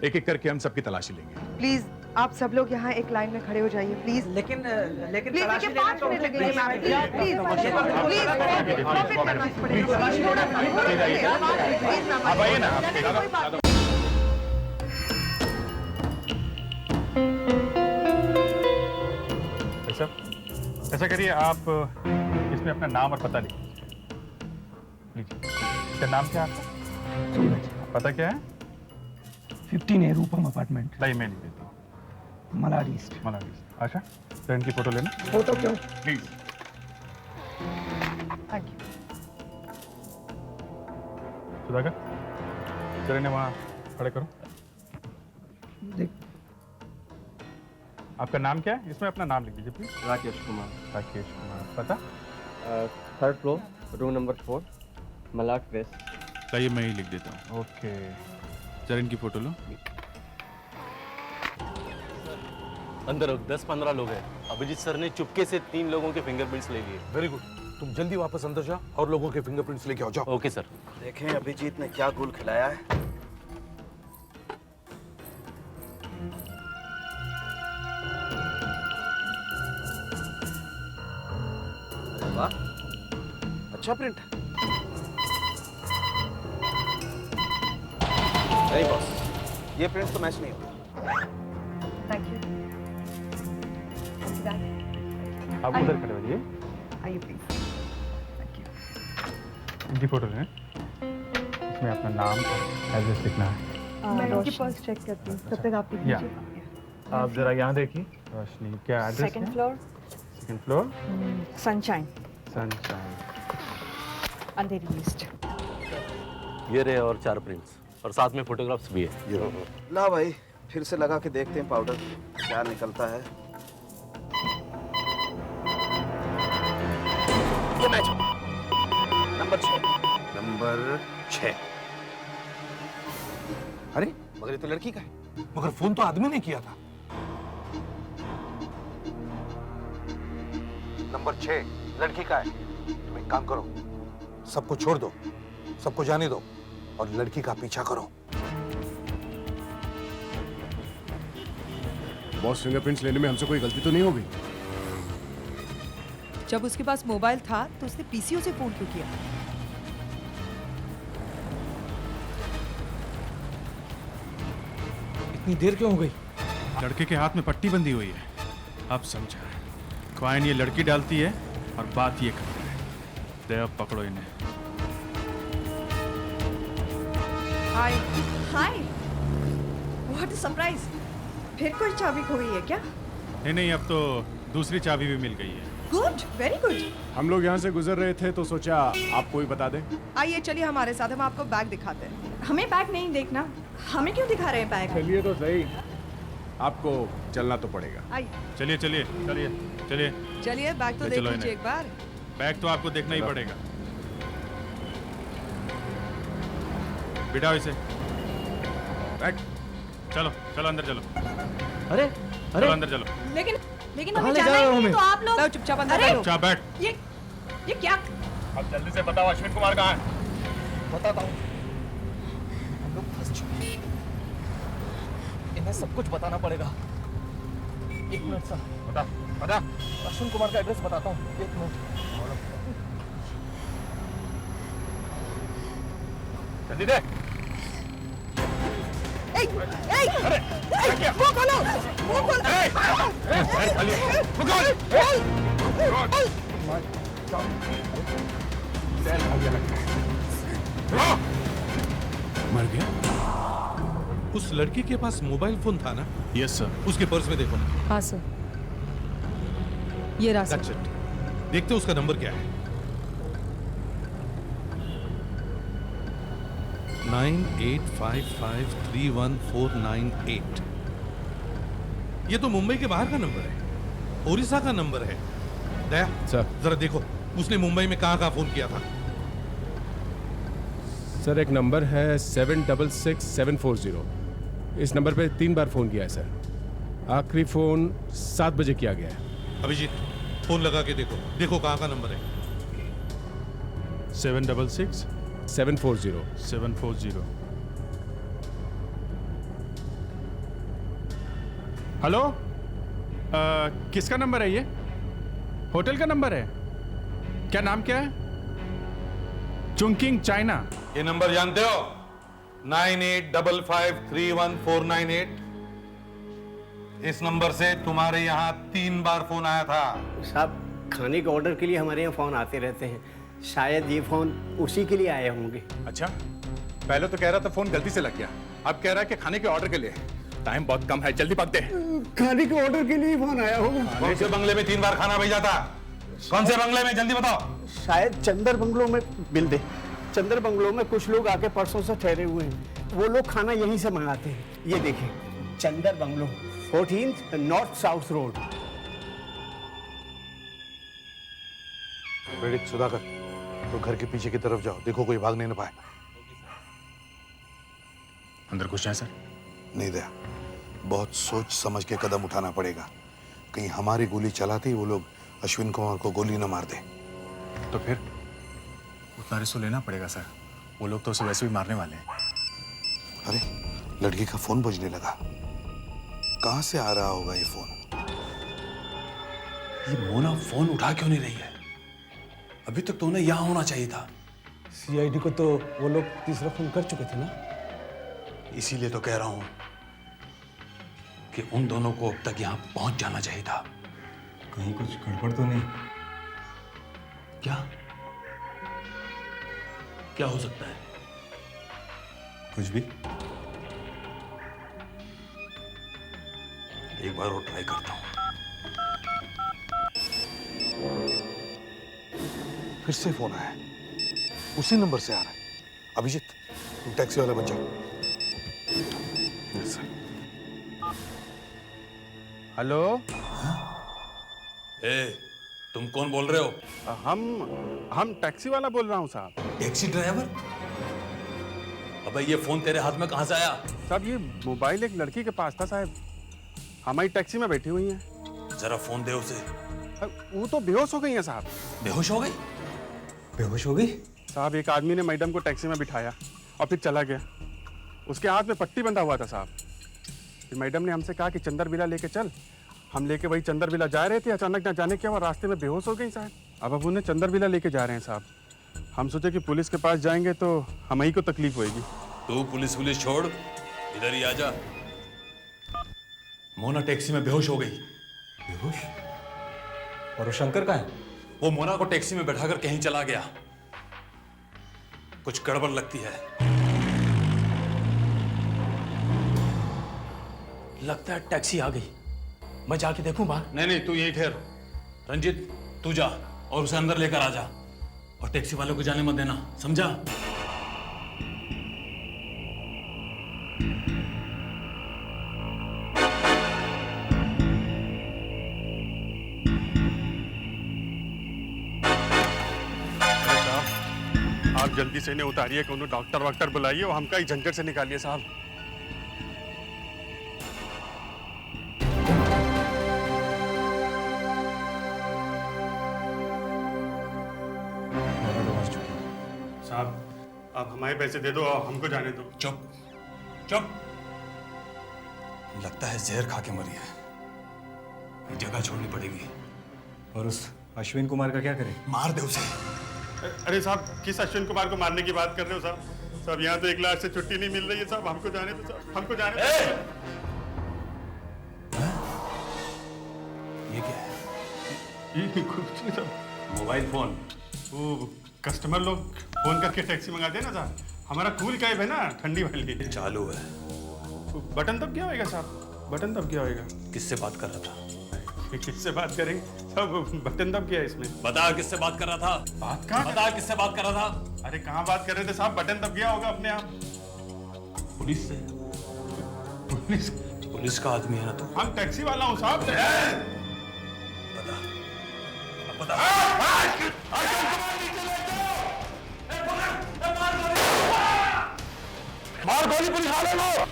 एक एक करके हम सबकी तलाशी लेंगे। प्लीज आप सब लोग यहाँ एक लाइन में खड़े हो जाइए प्लीज। लेकिन प्लीज देखिए 5 मिनट लगेंगे मैम। प्लीज कोऑपरेट करना पड़ेगा। आप आइए ना। ऐसा करिए, आप इसमें अपना नाम और पता लिखिए। लीजिए। इसका नाम क्या है आपका? पता क्या है? 15 रूपम अपार्टमेंट। लाइए मैं लिख देता हूँ। Malad East. Malad East. Asha, friend की फोटो लेना। फोटो क्यों? प्लीज। Thank you. सुधाकर, चले ने वहाँ खड़े करो। देख। आपका नाम क्या है? इसमें अपना नाम लिख दीजिए प्लीज। राकेश कुमार। राकेश कुमार। पता? 3rd floor, room number 4, Malad west. लाइए मैं ही लिख देता हूँ। ओके, जरा इनकी फोटो लो। अंदर 10-15 लोग हैं। अभिजीत सर ने चुपके से 3 लोगों के फिंगरप्रिंट्स ले लिए। वेरी गुड, तुम जल्दी वापस अंदर जाओ और लोगों के फिंगरप्रिंट्स लेके आओ। जाओ। Okay sir. देखें अभिजीत ने क्या गुल खिलाया है। अरे वाह, अच्छा प्रिंट है। नहीं बॉस, ये प्रिंट तो मैच नहीं होगा। Thank you. आप उधर खड़े हो जाइए। आइए प्लीज। Thank you. इनकी फोटो लें। इसमें अपना नाम एड्रेस लिखना है। मैं इनकी पर्स चेक करती हूँ, तब तक आप लिख या। लीजिए। आप जरा यहाँ देखिए। रोशनी, क्या address? 2nd floor, 2nd floor, Sunshine, Sunshine. Andheri East. ये रहे और 4 प्रिंट्स और साथ में फोटोग्राफ्स भी है। ये ला भाई, फिर से लगा के देखते हैं पाउडर क्या निकलता है। ये मैच नंबर 6। नंबर 6। अरे मगर ये तो लड़की का है। मगर फोन तो आदमी ने किया था। नंबर 6 लड़की का है। तुम एक काम करो, सबको छोड़ दो, सबको जाने दो और लड़की का पीछा करो। बॉस, फिंगरप्रिंट्स लेने में हमसे कोई गलती तो नहीं होगी? जब उसके पास मोबाइल था तो उसने पीसीओ से फोन क्यों किया? इतनी देर क्यों हो गई? लड़के के हाथ में पट्टी बंधी हुई है। अब समझा। क्वाइन ये लड़की डालती है और बात ये करता है। दे अब पकड़ो इन्हें। हाय। हाय, व्हाट अ सरप्राइज। फिर कोई चाबी खो गई है क्या? नहीं, अब तो दूसरी चाबी भी मिल गई है। Good, very good. हम लोग यहाँ से गुजर रहे थे तो सोचा आपको ही बता दें। आइए चलिए हमारे साथ, हम आपको बैग दिखाते हैं। हमें बैग नहीं देखना, हमें क्यों दिखा रहे हैं बैग? चलिए तो सही, आपको चलना तो पड़ेगा। आइए चलिए चलिए चलिए चलिए चलिए, बैग तो ले देख चलो लीजिए इन्हें। एक बार। बैग तो आपको देखना ही पड़ेगा। बिठाओ इसे। बैग। चलो चलो अंदर चलो। अरे चलो अंदर चलो। लेकिन कहाँ हमें ले जाना जा रहे हो ही नहीं हमें? तो आप लोग। चुपचाप अंदर अरे बैठो। चुपचाप बैठ। ये क्या? अब जल्दी से बताओ अश्विन कुमार कहाँ है? बताता हूँ। हम लोग फंस चुके हैं। इन्हें सब कुछ बताना पड़ेगा। 1 मिनट सर। बता। अश्विन कुमार का एड्रेस बताता हूँ। 1 मिनट। जल्दी दे। मुंह खोलो, मुंह खोलो। मर गया? उस लड़की के पास मोबाइल फोन था ना? Yes sir. उसके पर्स में देखो ना। हाँ सर, ये रहा That's it. देखते उसका नंबर क्या है। 9855314998। ये तो मुंबई के बाहर का नंबर है, ओडिशा का नंबर है। दया सर जरा देखो उसने मुंबई में कहाँ फोन किया था। सर एक नंबर है 766740। इस नंबर पे 3 बार फोन किया है सर। आखिरी फोन 7 बजे किया गया है। अभिजीत फोन लगा के देखो, देखो कहाँ का नंबर है। 766740। हेलो, किसका नंबर है ये? होटल का नंबर है? क्या नाम क्या है? Chungking China. ये नंबर जानते हो? 9855319498। इस नंबर से तुम्हारे यहाँ 3 बार फोन आया था। साहब खाने के ऑर्डर के लिए हमारे यहाँ फोन आते रहते हैं, शायद ये फोन उसी के लिए आए होंगे। अच्छा, पहले तो कह रहा था फोन गलती से लग गया, अब कह रहा है कि खाने के ऑर्डर के लिए। टाइम बहुत कम है, जल्दी पकड़े। खाने के ऑर्डर के लिए फोन आया होगा। कौन से बंगले में 3 बार खाना भेजा था? कौन से बंगले में, जल्दी बताओ। शायद चंदर बंगलों में। बिल दे। चंदर बंगलों में कुछ लोग आके परसों से ठहरे हुए हैं, वो लोग खाना यहीं से मंगाते हैं। ये देखिए, Chander bungalow, 14th north south road. Vedic Sudhakar, तो घर के पीछे की तरफ जाओ, देखो कोई भाग नहीं पाए। अंदर कुछ है सर? नहीं दया, बहुत सोच समझ के कदम उठाना पड़ेगा। कहीं हमारी गोली चलाते ही वो लोग अश्विन कुमार को गोली न मार दे। तो फिर उतना रिस्क लेना पड़ेगा सर, वो लोग तो उसे वैसे भी मारने वाले हैं। अरे लड़की का फोन बजने लगा, कहां से आ रहा होगा ये फोन? ये मोना फोन उठा क्यों नहीं रही है? अभी तक तो उन्हें यहां होना चाहिए था। सीआईडी को तो वो लोग तीसरा फोन कर चुके थे ना। इसीलिए तो कह रहा हूं कि उन दोनों को अब तक यहां पहुंच जाना चाहिए था। कहीं कुछ गड़बड़ तो नहीं? क्या क्या हो सकता है? कुछ भी। एक बार और ट्राई करता हूं। फिर से फोन आया, उसी नंबर से आ रहा है। अभिजीत तुम टैक्सी वाला बन जाओ। हेलो, तुम कौन बोल रहे हो? हम टैक्सी वाला बोल रहा हूँ साहब। Taxi driver? अबे ये फोन तेरे हाथ में कहां से आया? साहब ये मोबाइल एक लड़की के पास था साहब, हमारी टैक्सी में बैठी हुई हैं। जरा फोन दे उसे। वो तो बेहोश हो गई हैं साहब। बेहोश हो गई? बेहोश हो गई साहब? एक आदमी ने मैडम को टैक्सी में बिठाया और फिर चला गया। उसके हाथ में पट्टी बंधा हुआ था साहब। फिर मैडम ने हमसे कहा कि चंदर विला लेके चल। हम लेके वही चंदर विला जा रहे थे, अचानक ना जाने क्या हुआ, रास्ते में बेहोश हो गई साहब। अब उन्हें चंदर विला लेके जा रहे हैं साहब। हम सोचे कि पुलिस के पास जाएंगे तो हम ही को तकलीफ होगी। तू पुलिस छोड़, इधर ही आजा। मोना टैक्सी में बेहोश हो गई। बेहोश? और वो शंकर कहाँ है? वो मोना को टैक्सी में बैठाकर कहीं चला गया। कुछ गड़बड़ लगती है। लगता है टैक्सी आ गई। मैं जाके देखूं बाहर? नहीं, तू यहीं ठहर। रंजित तू जा और उसे अंदर लेकर आ जा, और टैक्सी वालों को जाने मत देना, समझा? आप जल्दी से इन्हें उतारिए, कोनो डॉक्टर वॉक्टर बुलाइए और हमका ही झंझट से निकालिए साहब। साहब आप हमारे पैसे दे दो और हमको जाने दो। चुप चुप। लगता है जहर खा के मरी है, जगह छोड़नी पड़ेगी। और उस अश्विन कुमार का क्या करें? मार दे उसे। अरे साहब किस अश्विन कुमार को मारने की बात कर रहे हो साहब? साहब यहाँ तो 1 लाख से छुट्टी नहीं मिल रही है साहब, हमको जाने दो साहब, हमको जाने दो। ये क्या है? ये कुछ नहीं साहब, मोबाइल फोन। वो कस्टमर लोग फोन करके टैक्सी मंगाते हैं ना साहब, हमारा कूल कैब है ना, ठंडी वाली चालू है। बटन तब क्या होएगा साहब? बटन तब क्या होएगा? किससे बात कर रहा था? किससे बात करेंगे साहब? बटन दब क्या है इसमें? बता किससे बात कर रहा था? बात कहाँ? बता किससे बात कर रहा था? अरे कहाँ बात कर रहे थे साहब? बटन दब गया होगा अपने आप। पुलिस से? पुलिस? पुलिस का आदमी है ना तो? हम टैक्सी वाला हूँ साहब। मार गोली पुलिस वाले को।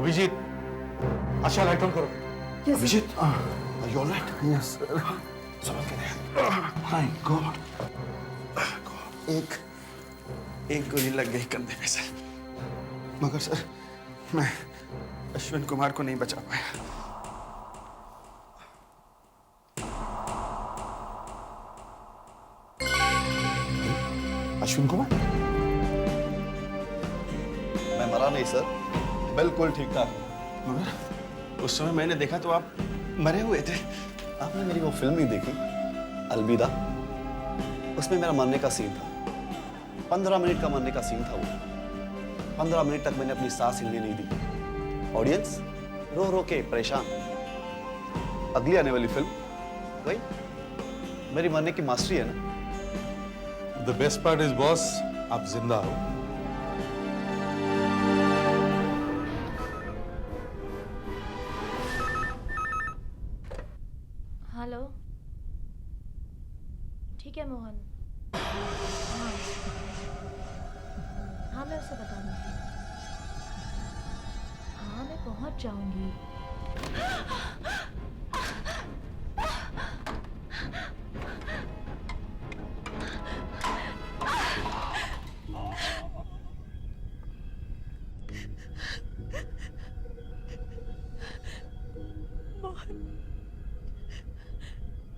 अभिजीत, अच्छा लाइट ऑन करो। Yes, Abhijeet, are you all right? Yes, sir. समझ के नहीं। My God. एक गोली लग गई कंधे पे सर, मगर सर मैं अश्विन कुमार को नहीं बचा पाया। अश्विन कुमार? मैं मरा नहीं सर, बिल्कुल ठीक ठाक। मगर उस समय मैंने देखा तो आप मरे हुए थे। आपने मेरी वो फिल्म नहीं देखी, अलविदा? उसमें मेरा मरने का सीन था। 15 मिनट का मरने का सीन था वो। 15 मिनट तक मैंने अपनी सांस हिलने नहीं दी। ऑडियंस रो रो के परेशान। अगली आने वाली फिल्म वही मेरी मरने की मास्टरी है ना। The best part is boss, आप जिंदा हो। हेलो, ठीक है मोहन। हाँ मैं उसे बता दूंगी। हाँ मैं पहुंच जाऊंगी।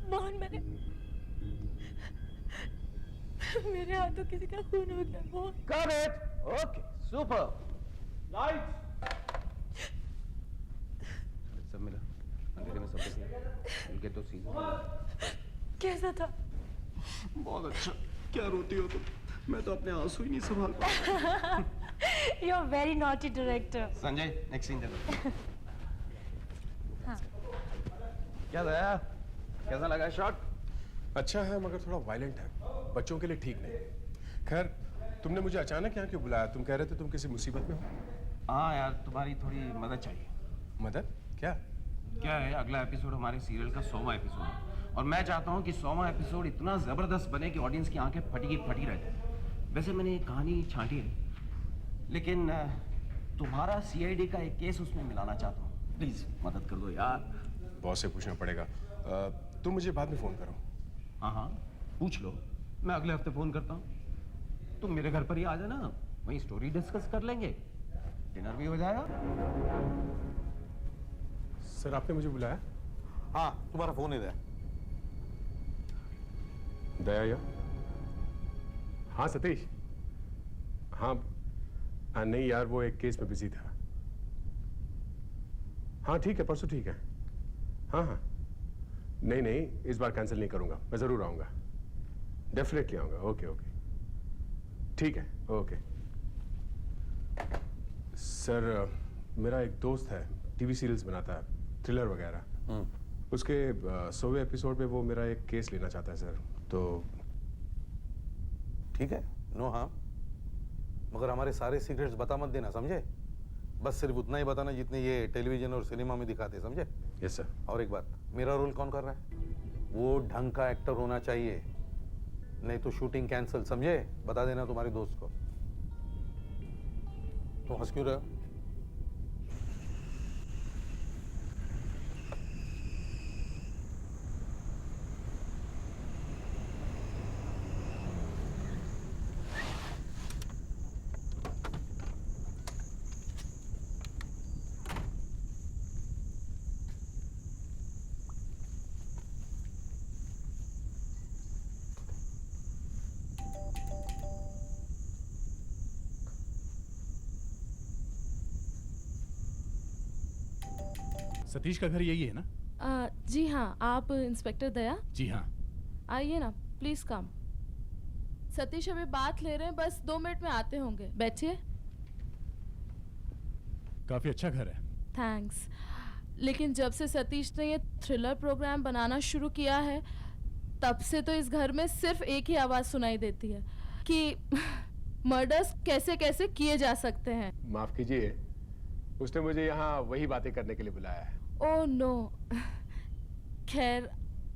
मोहन मेरे हाथों किसी का खून हो गया। Mohan Got it. Okay, super. Lights. सब मिला अंधेरे में, सब कुछ मिल के तो सीन कैसा था? बहुत अच्छा। क्या रोती हो तुम? मैं तो अपने आंसू ही नहीं संभाल पा। You are very naughty director. Sanjay, next scene चलो। हाँ। क्या दया, कैसा लगा शॉट? अच्छा है मगर थोड़ा वायलेंट है, बच्चों के लिए ठीक नहीं। खैर, तुमने मुझे अचानक यहाँ क्यों बुलाया? तुम कह रहे थे तुम किसी मुसीबत में हो। हाँ यार, तुम्हारी थोड़ी मदद चाहिए। मदद? क्या? क्या है, अगला एपिसोड हमारे सीरियल का 100वां एपिसोड है और मैं चाहता हूँ कि 100वां एपिसोड इतना जबरदस्त बने कि ऑडियंस की आंखें फटी की फटी रह जाए। वैसे मैंने एक कहानी छांटी है, लेकिन तुम्हारा सीआईडी का एक केस उसमें मिलाना चाहता हूँ। प्लीज मदद कर दो यार। बॉस से पूछना पड़ेगा। तुम मुझे बाद में फोन करो। हाँ, पूछ लो। मैं अगले हफ्ते फोन करता हूँ। तुम मेरे घर पर ही आ जाना, वहीं स्टोरी डिस्कस कर लेंगे, डिनर भी हो जाएगा। सर आपने मुझे बुलाया? हाँ, तुम्हारा फोन इधर है। दया या? हाँ सतीश। हाँ नहीं यार, वो एक केस में बिजी था। हाँ ठीक है, परसों ठीक है। हाँ नहीं, इस बार कैंसिल नहीं करूंगा, मैं जरूर आऊंगा, डेफिनेटली आऊंगा। ओके ठीक है, ओके। सर मेरा एक दोस्त है, टीवी सीरियल्स बनाता है, थ्रिलर वगैरह। उसके 100वें एपिसोड में वो मेरा एक केस लेना चाहता है सर। तो ठीक है, नो हाँ, मगर हमारे सारे सीक्रेट्स बता मत देना, समझे? बस सिर्फ उतना ही बताना जितने ये टेलीविजन और सिनेमा में दिखाते, समझे? Yes sir. और एक बात, मेरा रोल कौन कर रहा है? वो ढंग का एक्टर होना चाहिए, नहीं तो शूटिंग कैंसिल, समझे? बता देना तुम्हारे दोस्त को। तो हंस क्यों रहे हो? सतीश का घर यही है ना? जी हाँ, आप इंस्पेक्टर दया? जी हाँ। आइए ना, प्लीज कम। सतीश अभी बात ले रहे हैं, बस 2 मिनट में आते होंगे। बैठिए। काफी अच्छा घर है। थैंक्स। लेकिन जब से सतीश ने ये थ्रिलर प्रोग्राम बनाना शुरू किया है, तब से तो इस घर में सिर्फ एक ही आवाज सुनाई देती है कि मर्डर्स कैसे कैसे किए जा सकते हैं। माफ कीजिए, उसने मुझे यहाँ वही बातें करने के लिए बुलाया है। Oh no. खैर,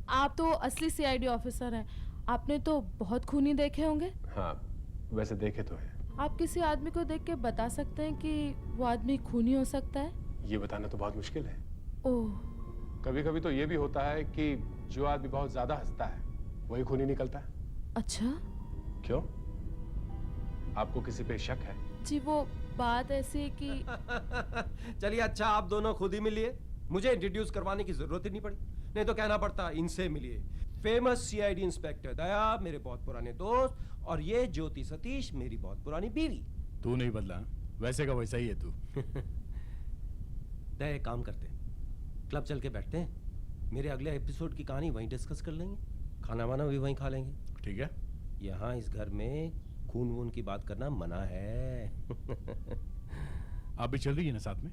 आप तो असली सीआईडी ऑफिसर हैं। आपने तो बहुत खूनी देखे होंगे। हाँ, वैसे देखे तो हैं। आप किसी आदमी को देख के बता सकते हैं कि वो आदमी खूनी हो सकता है? ये बताना तो बहुत मुश्किल है। ओह। कभी कभी तो ये भी होता है कि जो आदमी बहुत ज्यादा हंसता है वही खूनी निकलता है। अच्छा। क्यों? आपको किसी पे शक है? जी, वो बात ऐसी है कि चलिए अच्छा, आप दोनों खुद ही मिलिए। मुझे इंट्रोड्यूस करवाने की जरूरत ही नहीं पड़ी, नहीं तो कहना पड़ता इनसे मिलिए। फेमस सीआईडी इंस्पेक्टर दया मेरे बहुत पुराने दोस्त, और ये ज्योति सतीश मेरी बहुत पुरानी बीवी। तू नहीं बदला, वैसे का वैसा ही है तू। दया, एक काम करते हैं, क्लब चल के बैठते हैं। मेरे अगले एपिसोड की कहानी वहीं डिस्कस कर लेंगे, खाना वाना भी वहीं खा लेंगे। ठीक है। यहाँ इस घर में खून वून की बात करना मना है। आप भी चल रही है ना साथ में?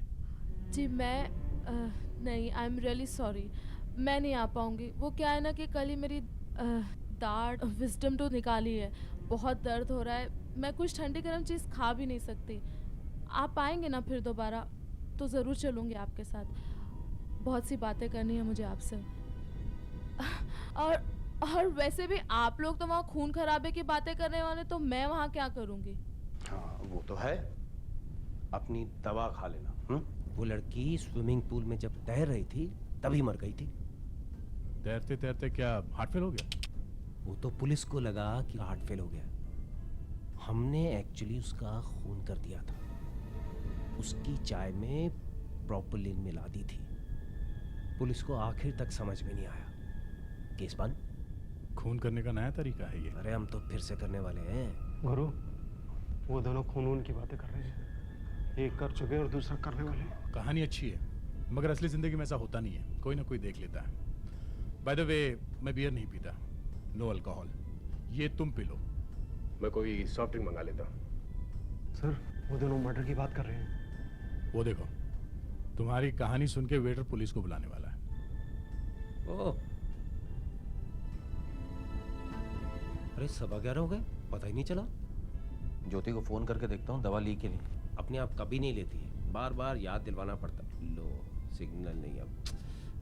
जी मैं नहीं, आई एम रियली सॉरी, मैं नहीं आ पाऊंगी। वो क्या है ना कि कल ही मेरी दाढ़ विजडम टूथ निकाली है, बहुत दर्द हो रहा है। मैं कुछ ठंडी गर्म चीज़ खा भी नहीं सकती। आप आएंगे ना फिर दोबारा तो ज़रूर चलूँगी आपके साथ। बहुत सी बातें करनी है मुझे आपसे। और वैसे भी आप लोग तो वहाँ खून खराबे की बातें करने वाले, तो मैं वहाँ क्या करूँगी? हाँ वो तो है, अपनी दवा खा लेना। वो लड़की स्विमिंग पूल में जब तैर रही थी तभी मर गई थी। तैरते तैरते क्या हार्ट फेल हो गया? वो तो पुलिस को लगा कि हार्ट फेल हो गया। हमने एक्चुअली उसका खून कर दिया था, उसकी चाय में प्रोपिलिन मिला दी थी। पुलिस को आखिर तक समझ में नहीं आया। केस बंद। खून करने का नया तरीका है ये। अरे हम तो फिर से करने वाले हैं। गुरु, वो दोनों खून की बातें कर रहे हैं। एक कर चुके और दूसरा करने वाले। कहानी अच्छी है, मगर असली जिंदगी में ऐसा होता नहीं है, कोई ना कोई देख लेता है। बाय द वे, मैं बियर नहीं पीता, नो अल्कोहल। ये तुम पी लो। मैं कोई सॉफ्ट ड्रिंक मंगा लेता हूँ। सर, वो दोनों मर्डर की बात कर रहे हैं। वो देखो, तुम्हारी कहानी सुन के वेटर पुलिस को बुलाने वाला है। ओह, अरे 11:15 हो गए, पता ही नहीं चला। ज्योति को फोन करके देखता हूँ दवा ली के लिए। अपने आप कभी नहीं लेती है, बार बार याद दिलवाना पड़ता। लो, सिग्नल नहीं अब।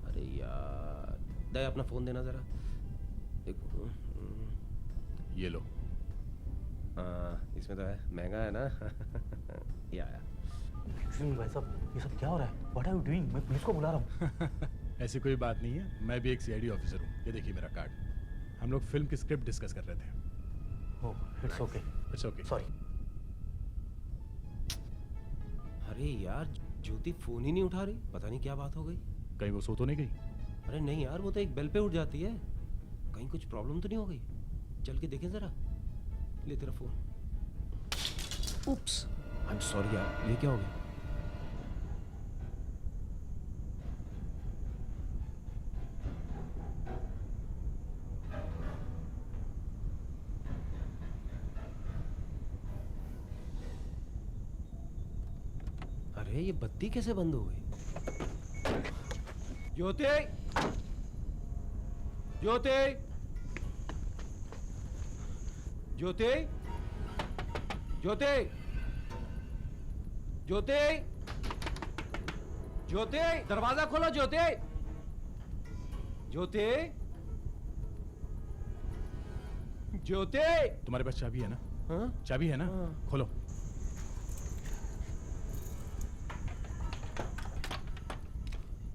अरे यार, दया अपना फोन देना जरा। देखो, ये लो। इसमें तो है, महंगा है ना। ये आया। भाई साहब, ये सब क्या हो रहा है? What are you doing? मैं पुलिस को बुला रहा हूँ। ऐसी कोई बात नहीं है, मैं भी एक सीआईडी ऑफिसर हूँ। ये देखिए मेरा कार्ड। हम लोग फिल्म की स्क्रिप्ट डिस्कस कर रहे थे। Oh, it's okay. It's okay. Sorry. अरे यार, ज्योति फोन ही नहीं उठा रही, पता नहीं क्या बात हो गई। कहीं वो सो तो नहीं गई? अरे नहीं यार, वो तो एक बेल पे उठ जाती है। कहीं कुछ प्रॉब्लम तो नहीं हो गई? चल के देखें जरा। ले तेरा phone. Oops, I am sorry यार, ये क्या हो गया? अरे ये बत्ती कैसे बंद हो गई? ज्योति, ज्योति, ज्योति, ज्योति, ज्योति, ज्योति, दरवाजा खोलो ज्योति, ज्योति, ज्योति। तुम्हारे पास चाबी है ना? हाँ? चाबी है ना? खोलो।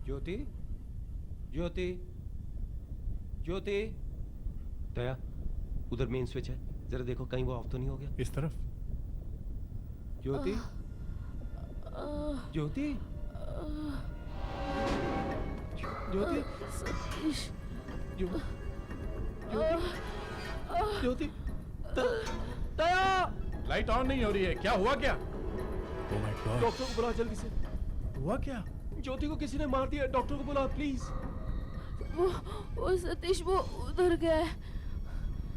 ज्योति, ज्योति, ज्योति। दया, उधर मेन स्विच है, जरा देखो कहीं वो ऑफ तो नहीं हो गया। इस तरफ। ज्योति, ज्योति, ज्योति, सतीश, ज्योति, दया। लाइट ऑन नहीं हो रही है, क्या हुआ क्या? Oh my God. डॉक्टर को बुला जल्दी से। हुआ क्या? ज्योति को किसी ने मार दिया, डॉक्टर को बुला प्लीज। वो सतीश वो उधर गया है।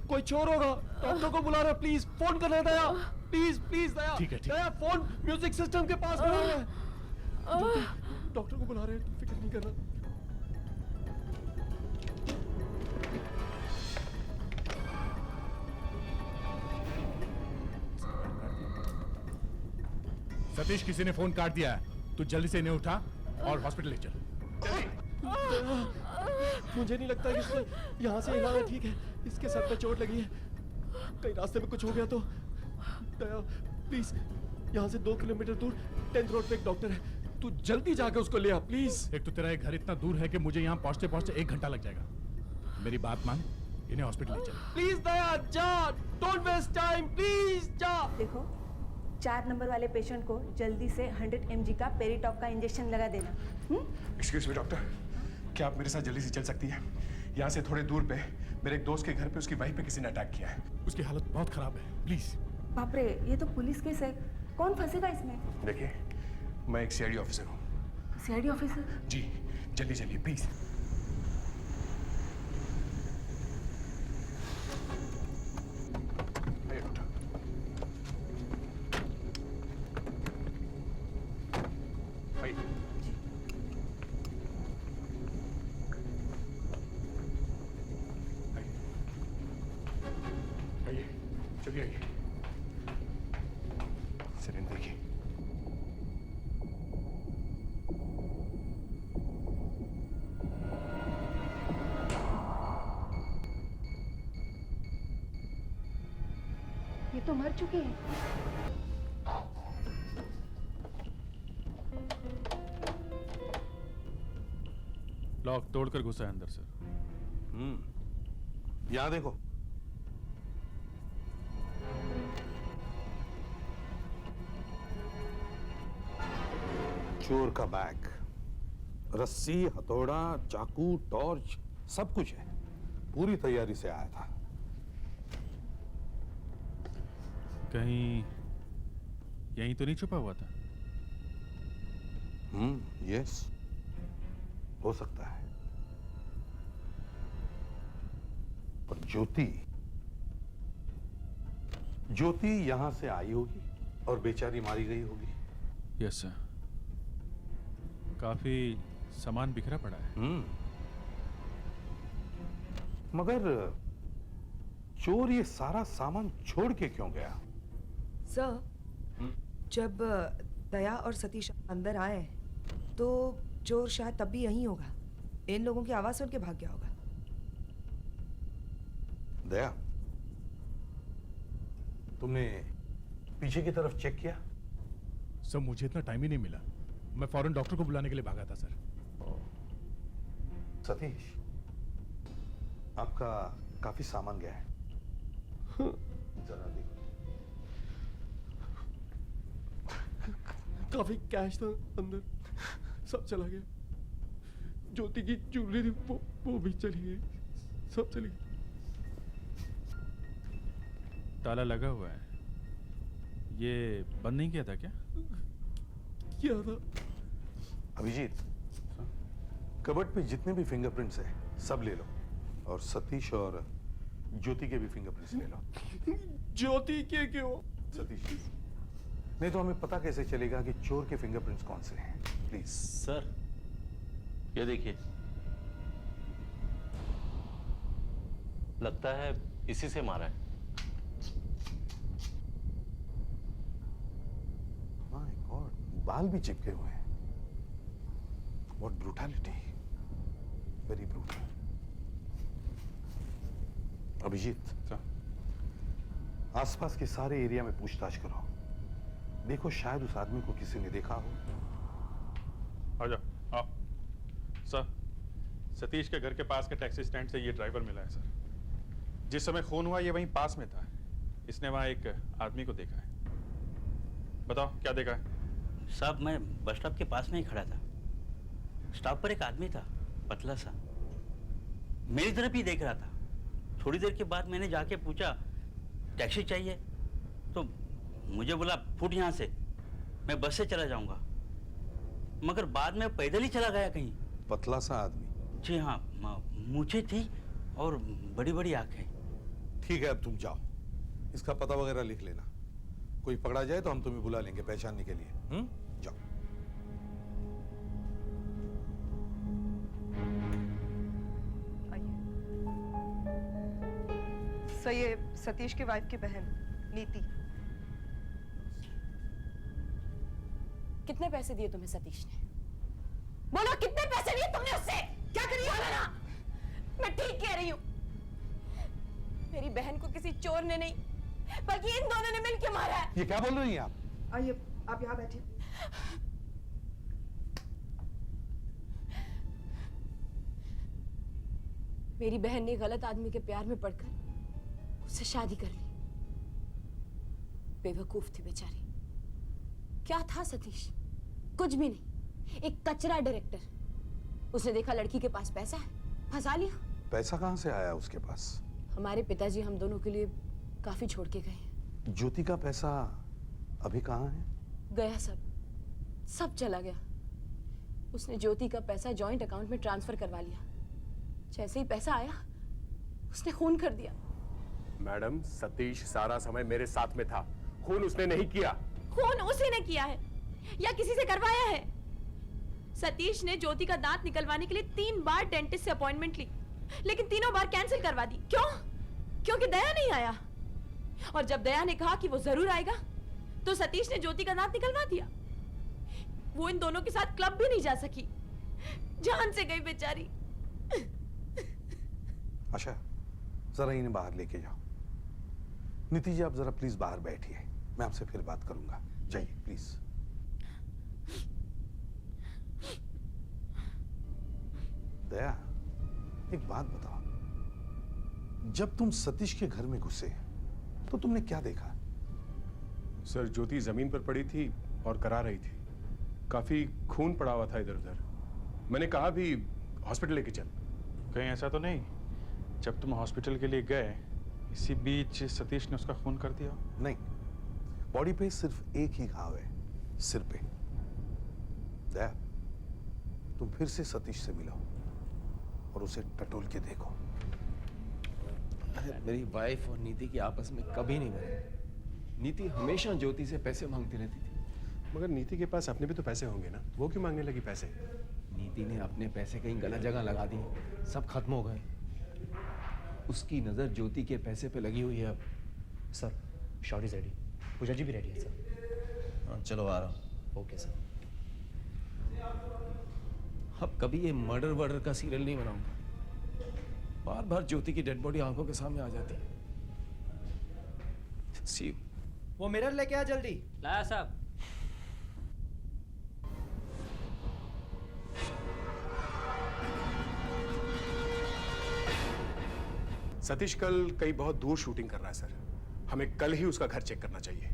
कोई चोर होगा, डॉक्टर को बुला रहा, प्लीज फोन करना दया, प्लीज प्लीज दया। ठीक है, ठीक है। दया फोन म्यूजिक सिस्टम के पास बुला रहे हैं। डॉक्टर को बुला रहे हैं, फिक्र नहीं करना। सतीश, किसी ने फोन काट दिया है, तू जल्दी से इन्हें उठा और हॉस्पिटल ले चल। मुझे नहीं लगता कि इसको यहाँ से हिलाना ठीक है, इसके सर पे चोट लगी है, कहीं रास्ते में कुछ हो गया तो। दया प्लीज, यहाँ से 2 किलोमीटर दूर 10th रोड पे एक डॉक्टर है, तू जल्दी जाके उसको ले आ प्लीज। एक तो तेरा एक घर इतना दूर है कि मुझे यहाँ पहुँचते पहुँचते 1 घंटा लग जाएगा। मेरी बात मान, इन्हें हॉस्पिटल ले चल। प्लीज दया जा, डोंट वेस्ट टाइम, प्लीज जा। देखो, 4 नंबर वाले पेशेंट को जल्दी से 100 mg का पेरिटॉप का इंजेक्शन लगा देना। एक्सक्यूज मी डॉक्टर, क्या आप मेरे साथ जल्दी से चल सकती हैं? यहाँ से थोड़े दूर पे मेरे एक दोस्त के घर पे उसकी वाइफ पे किसी ने अटैक किया है। उसकी हालत बहुत खराब है, प्लीज। बाप रे, ये तो पुलिस केस है, कौन फंसेगा इसमें? देखिए, मैं एक सीआईडी ऑफिसर हूँ। CID officer? जी, जल्दी चलिए प्लीज। चलिए आइए। सिरिंज देखिए। ये तो मर चुके हैं। लॉक तोड़कर घुसा है अंदर सर। यहाँ देखो। चोर का बैग, रस्सी, हथौड़ा, चाकू, टॉर्च, सब कुछ है। पूरी तैयारी से आया था। कहीं यहीं तो नहीं छुपा हुआ था? यस, हो सकता है। पर ज्योति यहां से आई होगी और बेचारी मारी गई होगी। Yes sir. काफी सामान बिखरा पड़ा है। मगर चोर ये सारा सामान छोड़ के क्यों गया? सर, जब दया और सतीश अंदर आए तो चोर शायद तब भी यहीं होगा। इन लोगों की आवाज सुन के भाग गया होगा। दया, तुमने पीछे की तरफ चेक किया? सर, मुझे इतना टाइम ही नहीं मिला, मैं फौरन डॉक्टर को बुलाने के लिए भागा था सर। सतीश, आपका काफी सामान गया है, जरा देखो। काफी कैश था अंदर, सब चला गया। ज्योति की ज्वेलरी वो भी चली गई, सब चली गई। ताला लगा हुआ है, ये बंद नहीं किया था क्या? क्या था? अभिजीत, कबर्ड पे जितने भी फिंगरप्रिंट्स हैं सब ले लो, और सतीश और ज्योति के भी फिंगरप्रिंट्स ले लो। ज्योति के क्यों? सतीश, नहीं तो हमें पता कैसे चलेगा कि चोर के फिंगरप्रिंट्स कौन से हैं? प्लीज सर, ये देखिए, लगता है इसी से मारा है। माय गॉड, बाल भी चिपके हुए हैं। What brutality, very brutal. Abhijeet, आसपास के सारे एरिया में पूछताछ करो, देखो शायद उस आदमी को किसी ने देखा हो। आ जाओ, आओ। सर, सतीश के घर के पास के टैक्सी स्टैंड से ये ड्राइवर मिला है सर। जिस समय खून हुआ ये वहीं पास में था। इसने वहां एक आदमी को देखा है। बताओ क्या देखा है? साहब, मैं बस स्टॉप के पास में ही खड़ा था। स्टॉप पर एक आदमी था, पतला सा, मेरी तरफ ही देख रहा था। थोड़ी देर के बाद मैंने जाके पूछा टैक्सी चाहिए, तो मुझे बोला फुट यहाँ से, मैं बस से चला जाऊंगा। मगर बाद में पैदल ही चला गया कहीं। पतला सा आदमी? जी हाँ, मूछें थी और बड़ी बड़ी आंखें। ठीक है, अब तुम जाओ, इसका पता वगैरह लिख लेना। कोई पकड़ा जाए तो हम तुम्हें बुला लेंगे पहचानने के लिए। जाओ। सर, ये सतीश की वाइफ की बहन नीति। कितने पैसे दिए तुम्हें सतीश ने? बोलो, कितने पैसे लिए तुमने उससे? क्या करी? बोलो ना। मैं ठीक कह रही हूँ। मेरी बहन को किसी चोर ने नहीं बल्कि इन दोनों ने मिलकर मारा है। ये क्या बोल रही हैं आप? आइए, आप यहाँ बैठिए। मेरी बहन ने गलत आदमी के प्यार में पड़कर उससे शादी कर ली। बेवकूफ थी बेचारी। क्या था सतीश? कुछ भी नहीं, एक कचरा डायरेक्टर। उसने देखा लड़की के पास पैसा है, फंसा लिया। पैसा कहाँ से आया उसके पास? हमारे पिताजी हम दोनों के लिए काफी छोड़ के गए हैं। ज्योति का पैसा अभी कहाँ है? गया सब चला गया। उसने ज्योति का पैसा जॉइंट अकाउंट में ट्रांसफर करवा लिया। जैसे ही पैसा आया उसने खून कर दिया। मैडम, सतीश सारा समय मेरे साथ में था। खून उसने नहीं किया। खून उसी ने किया है या किसी से करवाया है। सतीश ने ज्योति का दांत निकलवाने के लिए 3 बार डेंटिस्ट से अपॉइंटमेंट ली, लेकिन तीनों बार कैंसिल करवा दी। क्यों? क्योंकि दया नहीं आया। और जब दया ने कहा कि वो जरूर आएगा तो सतीश ने ज्योति का दांत निकलवा दिया। वो इन दोनों के साथ क्लब भी नहीं जा सकी, जान से गई बेचारी। अच्छा, जरा इन्हें बाहर लेके जाओ। नीति जी, आप जरा प्लीज बाहर बैठिए, मैं आपसे फिर बात करूंगा। जाइए प्लीज। दया, एक बात बताओ, जब तुम सतीश के घर में घुसे तो तुमने क्या देखा? सर, ज्योति जमीन पर पड़ी थी और करा रही थी। काफी खून पड़ा हुआ था इधर उधर। मैंने कहा भी हॉस्पिटल लेके चल। कहीं ऐसा तो नहीं जब तुम हॉस्पिटल के लिए गए इसी बीच सतीश ने उसका खून कर दिया? नहीं, बॉडी पे सिर्फ एक ही घाव है, सिर पे। दया, तुम फिर से सतीश से मिलो और उसे टटोल के देखो। अरे मेरी वाइफ और नीति की आपस में कभी नहीं बनी। नीति हमेशा ज्योति से पैसे मांगती रहती थी। मगर नीति के पास अपने भी तो पैसे होंगे ना, वो क्यों मांगने लगी पैसे? नीति ने अपने पैसे कहीं गलत जगह लगा दिए, सब खत्म हो गए। उसकी नजर ज्योति के पैसे पे लगी हुई है अब। Sir, shot is ready. Puja ji भी रेडी है सर। हाँ, चलो आ रहा हूँ। Okay sir. अब कभी ये मर्डर वर्डर का सीरियल नहीं बनाऊंगा। बार बार ज्योति की डेड बॉडी आंखों के सामने आ जाती है। See you. वो मिरर लेके आ जल्दी। लाया साहब। सतीश कल कहीं बहुत दूर शूटिंग कर रहा है सर। हमें कल ही उसका घर चेक करना चाहिए।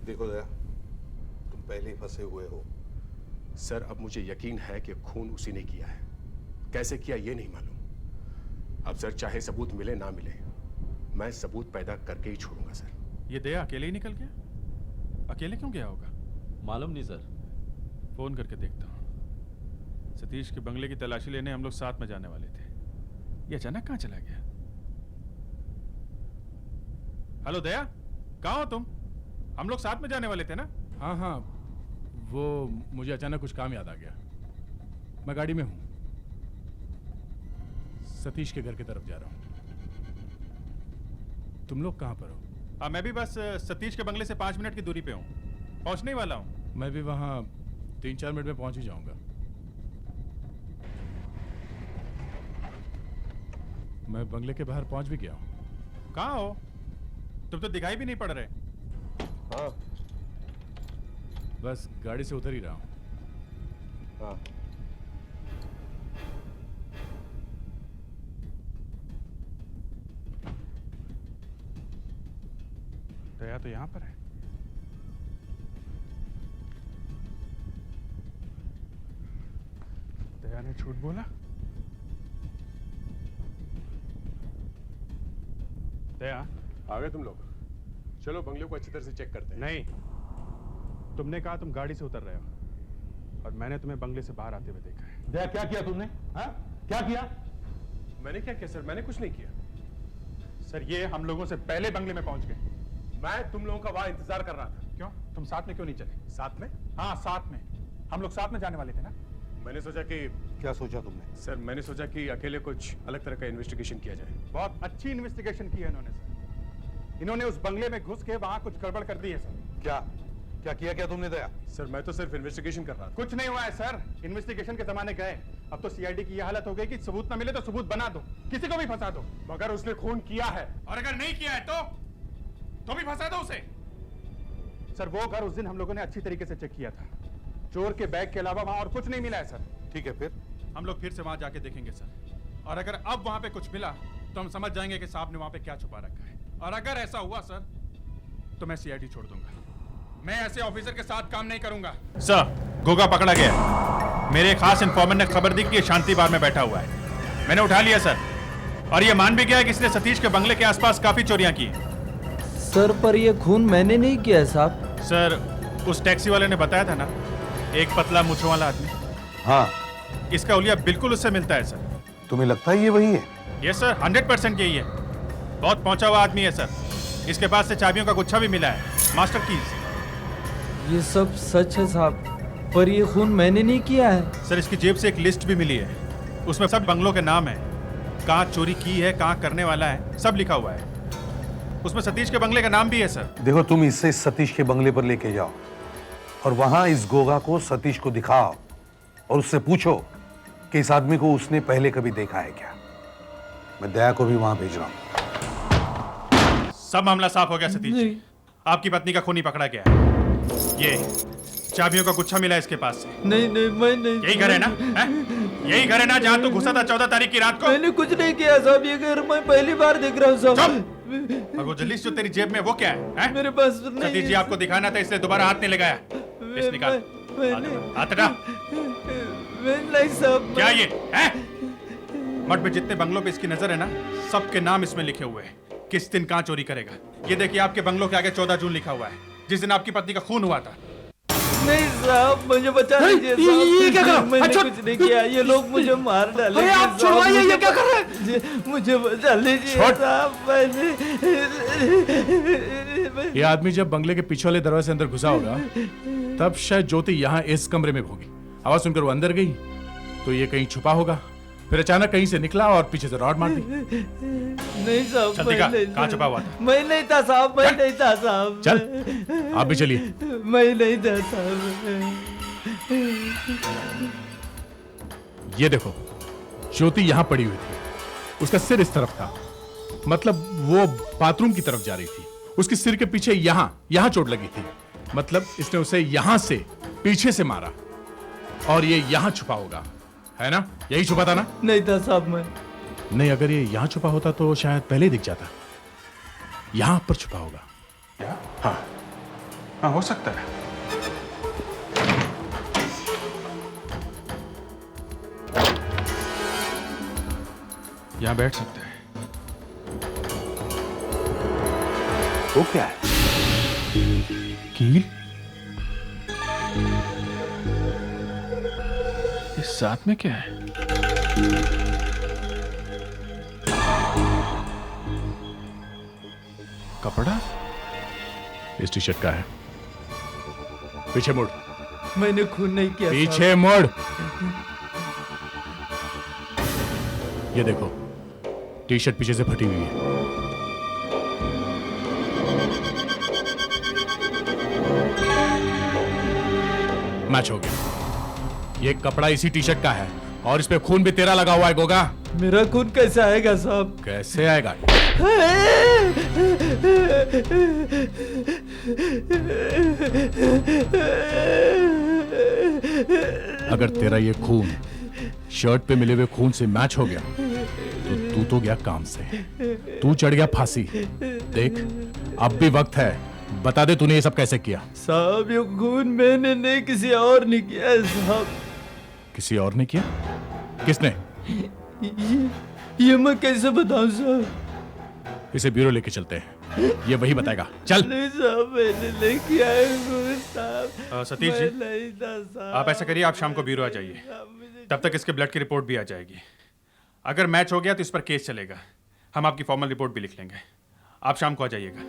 देखो दया, तुम पहले ही फंसे हुए हो। सर, अब मुझे यकीन है कि खून उसी ने किया है। कैसे किया ये नहीं मालूम। अब सर, चाहे सबूत मिले ना मिले, मैं सबूत पैदा करके ही छोड़ूंगा सर। ये दया अकेले ही निकल गया? अकेले क्यों गया होगा? मालूम नहीं सर। फोन करके देखता हूँ। सतीश के बंगले की तलाशी लेने हम लोग साथ में जाने वाले थे। ये अचानक कहाँ चला गया? हेलो दया, कहाँ हो तुम? हम लोग साथ में जाने वाले थे ना? हाँ हाँ, वो मुझे अचानक कुछ काम याद आ गया। मैं गाड़ी में हूँ, सतीश के घर की तरफ जा रहा हूँ। तुम लोग कहाँ पर हो? हाँ, मैं भी बस सतीश के बंगले से 5 मिनट की दूरी पे हूँ, पहुँचने वाला हूँ। मैं भी वहाँ 3-4 मिनट में पहुँच ही जाऊँगा। मैं बंगले के बाहर पहुँच भी गया हूँ। कहाँ हो? तुम तो दिखाई भी नहीं पड़ रहे। हाँ, बस गाड़ी से उतर ही रहा हूँ। हाँ। दया तो यहाँ पर है। दया ने झूठ बोला? दया, आ गए तुम लोग? चलो बंगले को अच्छी तरह से चेक करते हैं। नहीं, तुमने कहा तुम गाड़ी से उतर रहे हो। और मैंने तुम्हें बंगले से बाहर आते हुए देखा है। दया, क्या किया तुमने? हाँ? क्या किया? मैंने क्या किया सर? मैंने कुछ नहीं किया। सर ये हम लोगों से पहले बंगले में पहुंच गए। मैं तुम लोगों का वहां इंतजार कर रहा था। क्यों? तुम साथ में क्यों नहीं चले? साथ में? हाँ साथ में, हम लोग साथ में जाने वाले थे ना। मैंने सोचा कि क्या सोचा तुमने? सर मैंने सोचा कि अकेले कुछ अलग तरह का इन्वेस्टिगेशन किया जाए। बहुत अच्छी इन्वेस्टिगेशन की है इन्होंने सर। इन्होंने उस बंगले में घुस के वहां कुछ गड़बड़ कर दी है सर। क्या क्या किया क्या तुमने दया? सर मैं तो सिर्फ इन्वेस्टिगेशन कर रहा था। कुछ नहीं हुआ है सर, इन्वेस्टिगेशन के जमाने गए। अब तो सीआईडी की यह हालत हो गई कि सबूत ना मिले तो सबूत बना दो, किसी को भी फंसा दो। मगर उसने खून किया है। और अगर नहीं किया है तो भी फंसा दो उसे। सर वो घर उस दिन हम लोगों ने अच्छी तरीके से चेक किया था, चोर के बैग के अलावा वहां और कुछ नहीं मिला है सर। ठीक है, फिर हम लोग फिर से वहां जाके देखेंगे सर, और अगर अब वहां पे कुछ मिला तो हम समझ जाएंगे कि साहब ने वहां पे क्या छुपा रखा है। और अगर ऐसा हुआ सर तो मैं सीआईडी छोड़ दूंगा। मैं ऐसे ऑफिसर के साथ काम नहीं करूंगा। सर गोगा पकड़ा गया। मेरे खास इन्फॉर्मर ने खबर दी कि ये शांति बार में बैठा हुआ है। मैंने उठा लिया सर, और ये मान भी गया कि इसने सतीश के बंगले के आसपास काफी चोरियां की हैं। सर पर ये खून मैंने नहीं किया है साहब। सर उस टैक्सी वाले ने बताया था ना, एक पतला मूंछों वाला आदमी। हाँ, इसका हुलिया बिल्कुल उससे मिलता है सर। तुम्हें लगता है ये वही है? ये सर 100% यही है। बहुत पहुंचा हुआ आदमी है सर। इसके पास से चाबियों का गुच्छा भी मिला है, मास्टर कीज। ये सब सच है साहब, पर ये खून मैंने नहीं किया है। सर इसकी जेब से एक लिस्ट भी मिली है, उसमें सब बंगलों के नाम है, कहाँ चोरी की है, कहाँ करने वाला है, सब लिखा हुआ है। उसमें सतीश के बंगले का नाम भी है सर। देखो तुम इससे सतीश के बंगले पर लेके जाओ और वहां इस गोगा को सतीश को दिखाओ और उससे पूछो कि इस आदमी को उसने पहले कभी देखा है क्या। मैं दया को भी वहां भेज रहा हूं। सब मामला साफ हो गया सतीश जी। आपकी पत्नी का खूनी पकड़ा गया है। ये चाबियों का गुच्छा मिला है इसके पास से। नहीं मैं नहीं। यही घर है ना? यही घर है ना जहाँ तू घुसा था 14 तारीख की रात को? मैंने कुछ नहीं किया साहब, ये घर मैं पहली बार देख रहा हूँ साहब। और वो जलीस जो तेरी जेब में वो क्या है? मेरे पास नहीं। सतीश जी आपको दिखाना था इसलिए दोबारा हाथ नहीं लगाया। इस निकाल हाथ हटा। नहीं साहब। क्या ये है? मठ में जितने बंगलों पे इसकी नजर है ना, सबके नाम इसमें लिखे हुए हैं, किस दिन कहाँ चोरी करेगा। ये देखिए आपके बंगलों के आगे 14 जून लिखा हुआ है, जिस दिन आपकी पत्नी का खून हुआ था। नहीं साहब मुझे बचा लीजिए साहब। ये क्या कर रहा है? मैंने अच्छा, कुछ नहीं किया, ये लोग मुझे मार डालेंगे। अरे आप छुड़वाइए, ये क्या कर रहे हैं? मुझे बचा लीजिए साहब। ये आदमी जब बंगले के पीछे वाले दरवाजे से अंदर घुसा होगा तब शायद ज्योति यहाँ इस कमरे में होगी। आवाज सुनकर वो अंदर गई तो ये कहीं छुपा होगा, फिर अचानक कहीं से निकला और पीछे से रॉड मार दी। नहीं साहब कहाँ छुपा हुआ था? मैं नहीं था साहब, मैं नहीं था साहब। चल आप भी चलिए। मैं नहीं था साहब। ये देखो ज्योति यहाँ पड़ी हुई थी, उसका सिर इस तरफ था, मतलब वो बाथरूम की तरफ जा रही थी। उसके सिर के पीछे यहाँ चोट लगी थी, मतलब इसने उसे यहाँ से पीछे से मारा और ये यहाँ छुपा होगा, है ना? यही छुपा था ना? नहीं था साहब मैं। नहीं, अगर ये यहाँ छुपा होता तो शायद पहले ही दिख जाता। यहाँ पर छुपा होगा क्या? हाँ हो सकता है। यहाँ बैठ सकते हैं। वो क्या है? कील? इस साथ में क्या है? कपड़ा इस टी शर्ट का है। पीछे मुड़। मैंने खून नहीं किया। पीछे मुड़। ये देखो टी शर्ट पीछे से फटी हुई है। मैच हो गया। ये कपड़ा इसी टी शर्ट का है और इस पे खून भी तेरा लगा हुआ है गोगा। मेरा खून कैसे आएगा साहब? कैसे आएगा? अगर तेरा ये खून शर्ट पे मिले हुए खून से मैच हो गया तो तू तो गया काम से, तू चढ़ गया फांसी। देख अब भी वक्त है, बता दे तूने ये सब कैसे किया? साहब ये खून मैंने नहीं, किसी और ने किया है साहब। किसी और ने किया? किसने? ये मैं कैसे बताऊं साहब? इसे ब्यूरो लेके चलते हैं। ये वही बताएगा। चल। नहीं साहब, मैंने नहीं किया है गुरु साहब। सतीश जी, मैं नहीं था साहब। आप ऐसा करिए, आप शाम को ब्यूरो आ जाइए, तब तक इसके ब्लड की रिपोर्ट भी आ जाएगी। अगर मैच हो गया तो इस पर केस चलेगा, हम आपकी फॉर्मल रिपोर्ट भी लिख लेंगे। आप शाम को आ जाइएगा।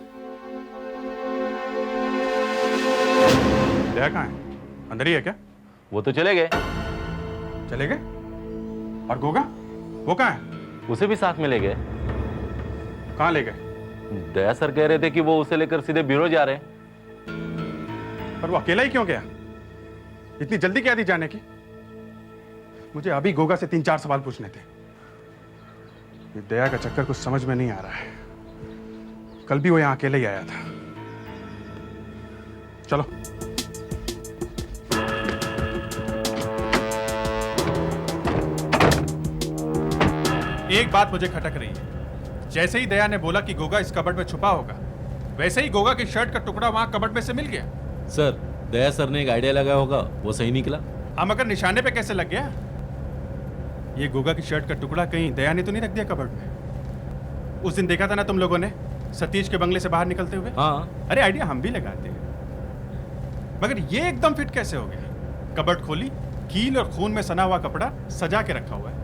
दया कहाँ है? अंदर ही है क्या? वो तो चले गए। चले गए? और गोगा, वो कहाँ है? उसे भी साथ में ले गए। कहाँ ले गए? दया सर कह रहे थे कि वो उसे लेकर सीधे ब्यूरो जा रहे हैं। पर वो अकेला ही क्यों गया? इतनी जल्दी क्या थी जाने की? मुझे अभी गोगा से 3-4 सवाल पूछने थे। ये दया का चक्कर कुछ समझ में नहीं आ रहा है। कल भी वो यहां अकेले ही आया था। चलो। एक बात मुझे खटक रही है। जैसे ही दया ने बोला कि गोगा इस कबर्ड में छुपा होगा, वैसे ही गोगा की शर्ट का टुकड़ा वहां कबर्ड में से मिल गया। सर, दया सर ने एक आइडिया लगाया होगा, वो सही निकला। हम मगर निशाने पे कैसे लग गया? ये गोगा की शर्ट का टुकड़ा कहीं दया ने तो नहीं रख दिया कबर्ड में? उस दिन देखा था ना तुम लोगों ने, सतीश के बंगले से बाहर निकलते हुए। हाँ। अरे आइडिया हम भी लगाते हैं, मगर ये एकदम फिट कैसे हो गया? कबर्ड खोली, कील और खून में सना हुआ कपड़ा सजा के रखा हुआ है।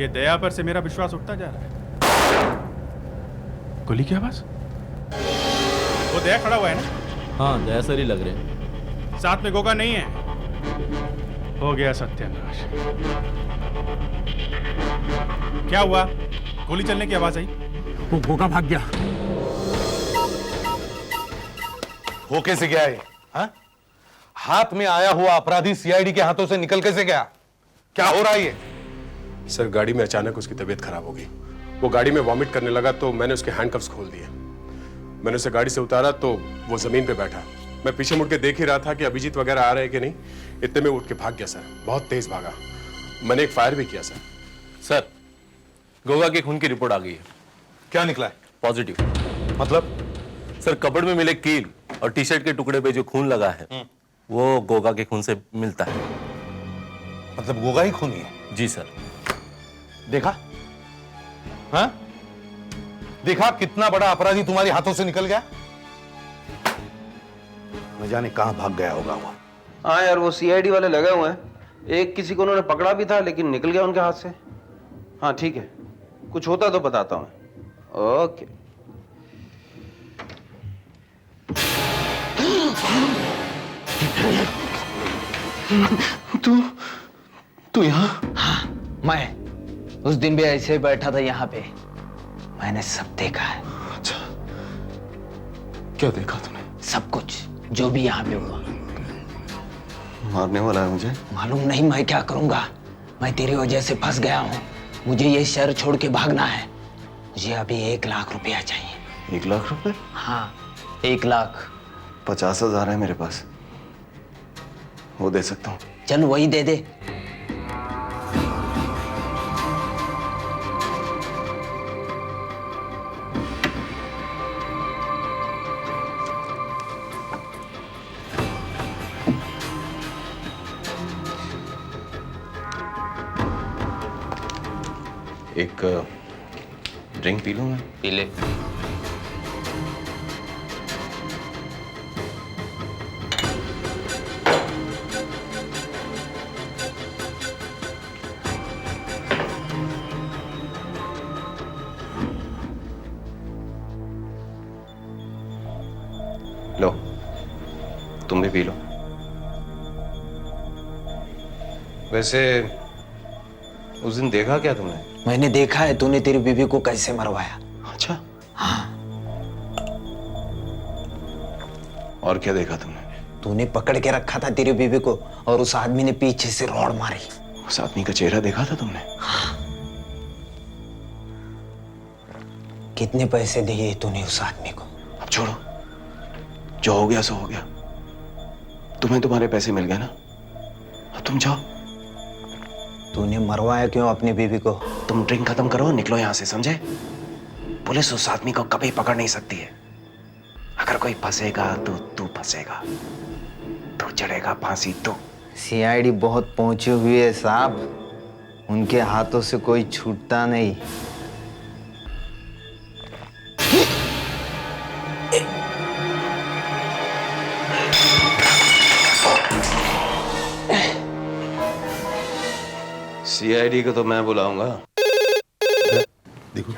ये दया पर से मेरा विश्वास उठता जा रहा है। गोली की आवाज? वो दया खड़ा हुआ है ना? हाँ, दया सर ही लग रहे हैं। साथ में गोगा नहीं है। हो गया सत्यानाश। क्या हुआ? गोली चलने की आवाज आई। वो गोगा भाग गया। हो कैसे गया ये? हाँ? हाथ में आया हुआ अपराधी सीआईडी के हाथों से निकल कैसे गया? क्या हो रहा है ये? सर, गाड़ी में अचानक उसकी तबीयत खराब हो गई। वो गाड़ी में वॉमिट करने लगा तो मैंने उसके हैंडकफ्स खोल दिए। मैंने उसे गाड़ी से उतारा तो वो जमीन पे बैठा। मैं पीछे मुड़ के देख ही रहा था कि अभिजीत वगैरह आ रहे हैं कि नहीं। इतने में उठ के भाग गया सर, बहुत तेज भागा। मैंने एक फायर भी किया सर। सर, गोगा के खून की रिपोर्ट आ गई है। क्या निकला है? पॉजिटिव। मतलब? सर, कबर्ड में मिले कील और टी शर्ट के टुकड़े पे जो खून लगा है वो गोगा के खून से मिलता है। मतलब गोगा ही खूनी है? जी सर। देखा? हाँ? देखा कितना बड़ा अपराधी तुम्हारे हाथों से निकल गया? न जाने कहां भाग गया होगा वो। हाँ यार, वो सीआईडी वाले लगे हुए हैं। एक किसी को उन्होंने पकड़ा भी था लेकिन निकल गया उनके हाथ से। हाँ ठीक है, कुछ होता तो बताता हूँ मैं। ओके। तू यहाँ? हाँ, मैं उस दिन भी ऐसे ही बैठा था यहाँ पे। मैंने सब देखा है। अच्छा, क्या देखा तूने? सब कुछ, जो भी यहाँ पे हुआ। मारने वाला है मुझे? मालूम नहीं मैं क्या करूंगा। मैं तेरी वजह से फंस गया हूँ। मुझे ये शहर छोड़ के भागना है। मुझे अभी 1 लाख रुपया चाहिए। 1 लाख रुपए? हाँ, 1 लाख। 50,000 है मेरे पास, वो दे सकता हूँ। चल वही दे दे। एक ड्रिंक पी लूं मैं? पी ले। लो, तुम भी पी लो। वैसे उस दिन देखा क्या तुमने? मैंने देखा है तूने तेरी बीवी को कैसे मरवाया। अच्छा। हाँ। और क्या देखा तुमने? तूने पकड़ के रखा था तेरी बीवी को और उस आदमी ने पीछे से रॉड मारी। उस आदमी का चेहरा देखा था तुमने? हाँ। कितने पैसे दिए तूने उस आदमी को? अब छोड़ो, जो हो गया सो हो गया। तुम्हें तुम्हारे पैसे मिल गए ना, अब तुम जाओ। तूने मरवाया क्यों अपनी बीवी को? तुम ड्रिंक खत्म करो, निकलो यहां से, समझे? पुलिस उस आदमी को कभी पकड़ नहीं सकती है। अगर कोई फंसेगा तो तू फंसेगा, तू चढ़ेगा फांसी तू। सीआईडी बहुत पहुंची हुई है साहब, उनके हाथों से कोई छूटता नहीं। सीआईडी को तो मैं बुलाऊंगा। देखो।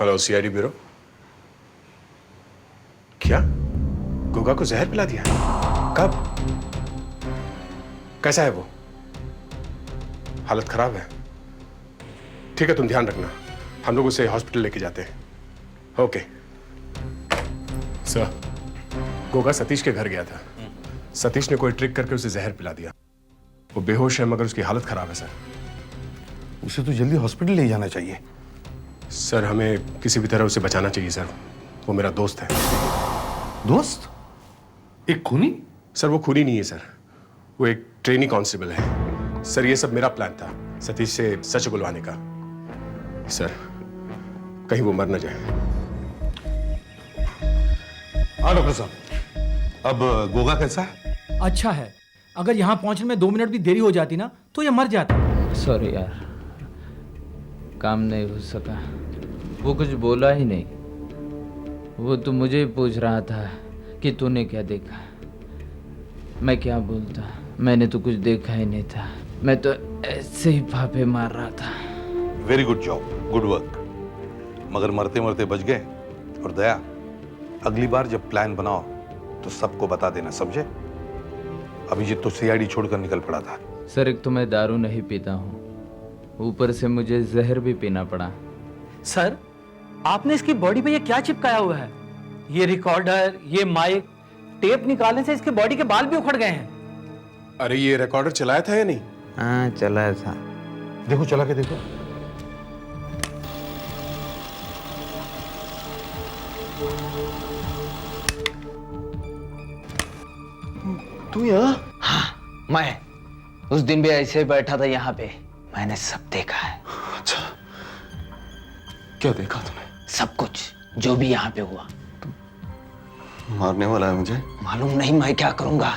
Hello CID bureau. क्या गोगा को जहर पिला दिया? कब? कैसा है वो? हालत खराब है। ठीक है, तुम ध्यान रखना, हम लोग उसे हॉस्पिटल लेके जाते हैं। Okay sir. गोगा सतीश के घर गया था। सतीश ने कोई ट्रिक करके उसे जहर पिला दिया। वो बेहोश है मगर उसकी हालत खराब है सर। उसे तो जल्दी हॉस्पिटल ले जाना चाहिए। सर हमें किसी भी तरह उसे बचाना चाहिए सर। वो मेरा दोस्त है। दोस्त? एक खूनी? सर वो खूनी नहीं है सर, वो एक ट्रेनी कांस्टेबल है। सर ये सब मेरा प्लान था, सतीश से सच बुलवाने का। सर कहीं वो मर न जाए। हाँ डॉक्टर साहब, अब गोगा कैसा है? अच्छा है। अगर यहाँ पहुंचने में 2 मिनट भी देरी हो जाती ना तो ये मर जाता। सॉरी यार, काम नहीं हो सका। वो कुछ बोला ही नहीं। वो तो मुझे पूछ रहा था कि तूने क्या देखा। मैं क्या बोलता, मैंने तो कुछ देखा ही नहीं था। मैं तो ऐसे ही फाफे मार रहा था। Very good job, good work. मगर मरते मरते बच गए। और दया, अगली बार जब प्लान बनाओ तो सबको बता देना, समझे? अभिजीत तो सीआईडी छोड़कर निकल पड़ा था। सर एक तो मैं दारू नहीं पीता हूँ, ऊपर से मुझे जहर भी पीना पड़ा। सर आपने इसकी बॉडी पे ये क्या चिपकाया हुआ है? ये रिकॉर्डर, ये माइक, टेप निकालने से इसके बॉडी के बाल भी उखड़ गए हैं। अरे ये रिकॉर्डर चलाया था या नहीं? हाँ चलाया था। देखो, चला के देखो। तू यहाँ? हाँ मैं उस दिन भी ऐसे ही बैठा था यहाँ पे। मैंने सब देखा है। अच्छा, क्या देखा तूने? सब कुछ जो भी यहाँ पे हुआ। मारने वाला है मुझे? मालूम नहीं मैं क्या करूंगा।